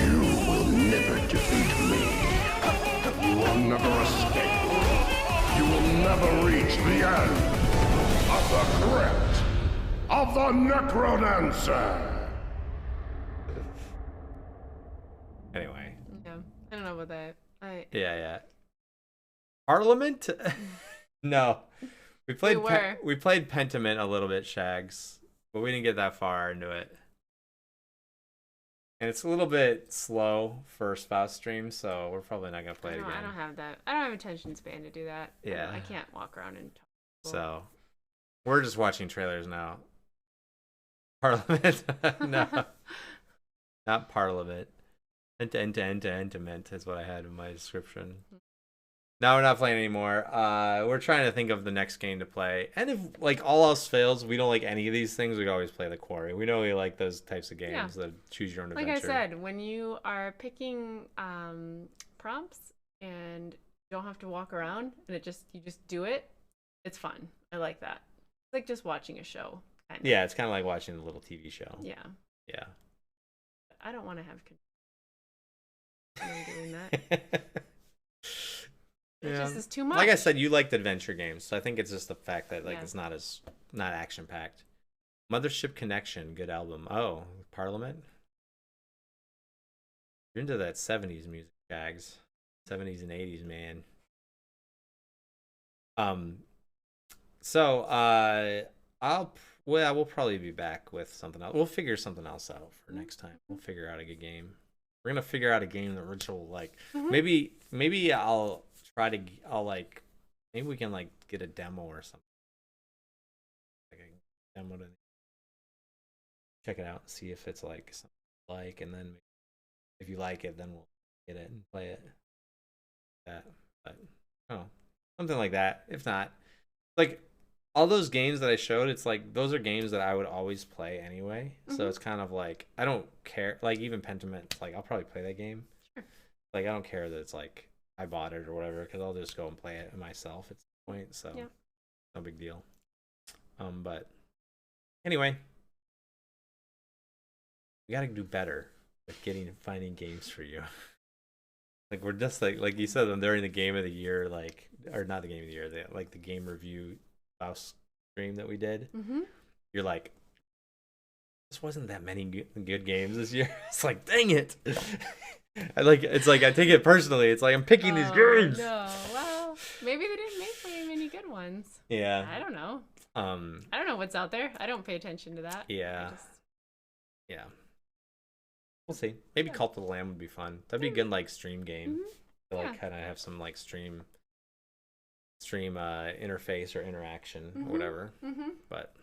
You will never defeat me. You will never escape. You will never reach the end of the crypt of the Necrodancer. Anyway. Yeah, I don't know about that. Yeah. Parliament? No. We played we played Pentiment a little bit, Shags, but we didn't get that far into it. And it's a little bit slow for spouse stream, so we're probably not gonna play it again. I don't have that. I don't have attention span to do that. Yeah. I can't walk around and talk. So we're just watching trailers now. Parliament? No. Not Parliament. Pentiment is what I had in my description. No, we're not playing anymore. We're trying to think of the next game to play. And if like all else fails, we don't like any of these things, we always play the Quarry. We know we like those types of games that choose your own adventure. Like I said, when you are picking prompts and you don't have to walk around and you just do it, it's fun. I like that. It's like just watching a show. Kind of. Yeah, it's kind of like watching a little TV show. Yeah. Yeah. I don't want to have doing that. It just is too much. Like I said, you liked adventure games, so I think it's just the fact that like Yeah. it's not action packed. Mothership Connection, good album. Oh, Parliament. You're into that 70s music, Jags. 70s and 80s, man. We'll probably be back with something else. We'll figure something else out for next time. We'll figure out a good game. We're gonna figure out a game that Rachel will like. Maybe maybe we can like get a demo or something. Like a demo to check it out and see if it's like something you like, and then if you like it, then we'll get it and play it. But something like that. If not, like all those games that I showed, it's like those are games that I would always play anyway. So it's kind of like I don't care. Like even Pentiment, like I'll probably play that game. Sure. Like I don't care that it's like I bought it or whatever, because I'll just go and play it myself at some point. So no big deal. But anyway, we gotta do better with finding games for you. Like we're just like you said, during the game of the year, like or not the game of the year, the game review stream that we did. You're like, this wasn't that many good games this year. It's like, dang it. It's like I take it personally. It's like I'm picking these games. No, well, maybe they didn't make very many good ones. Yeah. I don't know. I don't know what's out there. I don't pay attention to that. Yeah. Yeah. We'll see. Maybe Cult of the Lamb would be fun. That'd be a good like stream game. To like kind of have some like stream interface or interaction or whatever. But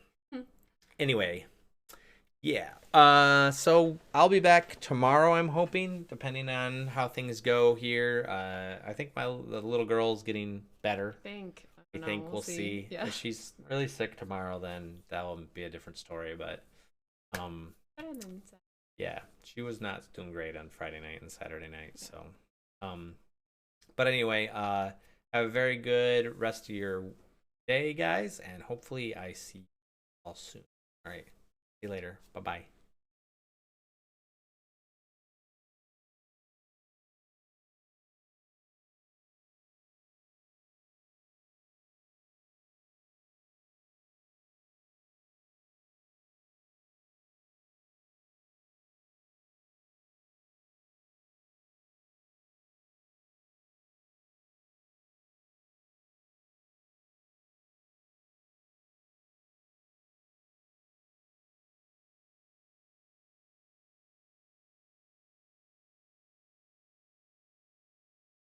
anyway. Yeah. So I'll be back tomorrow, I'm hoping, depending on how things go here. I think the little girl's getting better. I think we'll see. Yeah. If she's really sick tomorrow, then that will be a different story. But yeah, she was not doing great on Friday night and Saturday night. So but anyway, have a very good rest of your day, guys, and hopefully I see you all soon. All right. See you later. Bye-bye.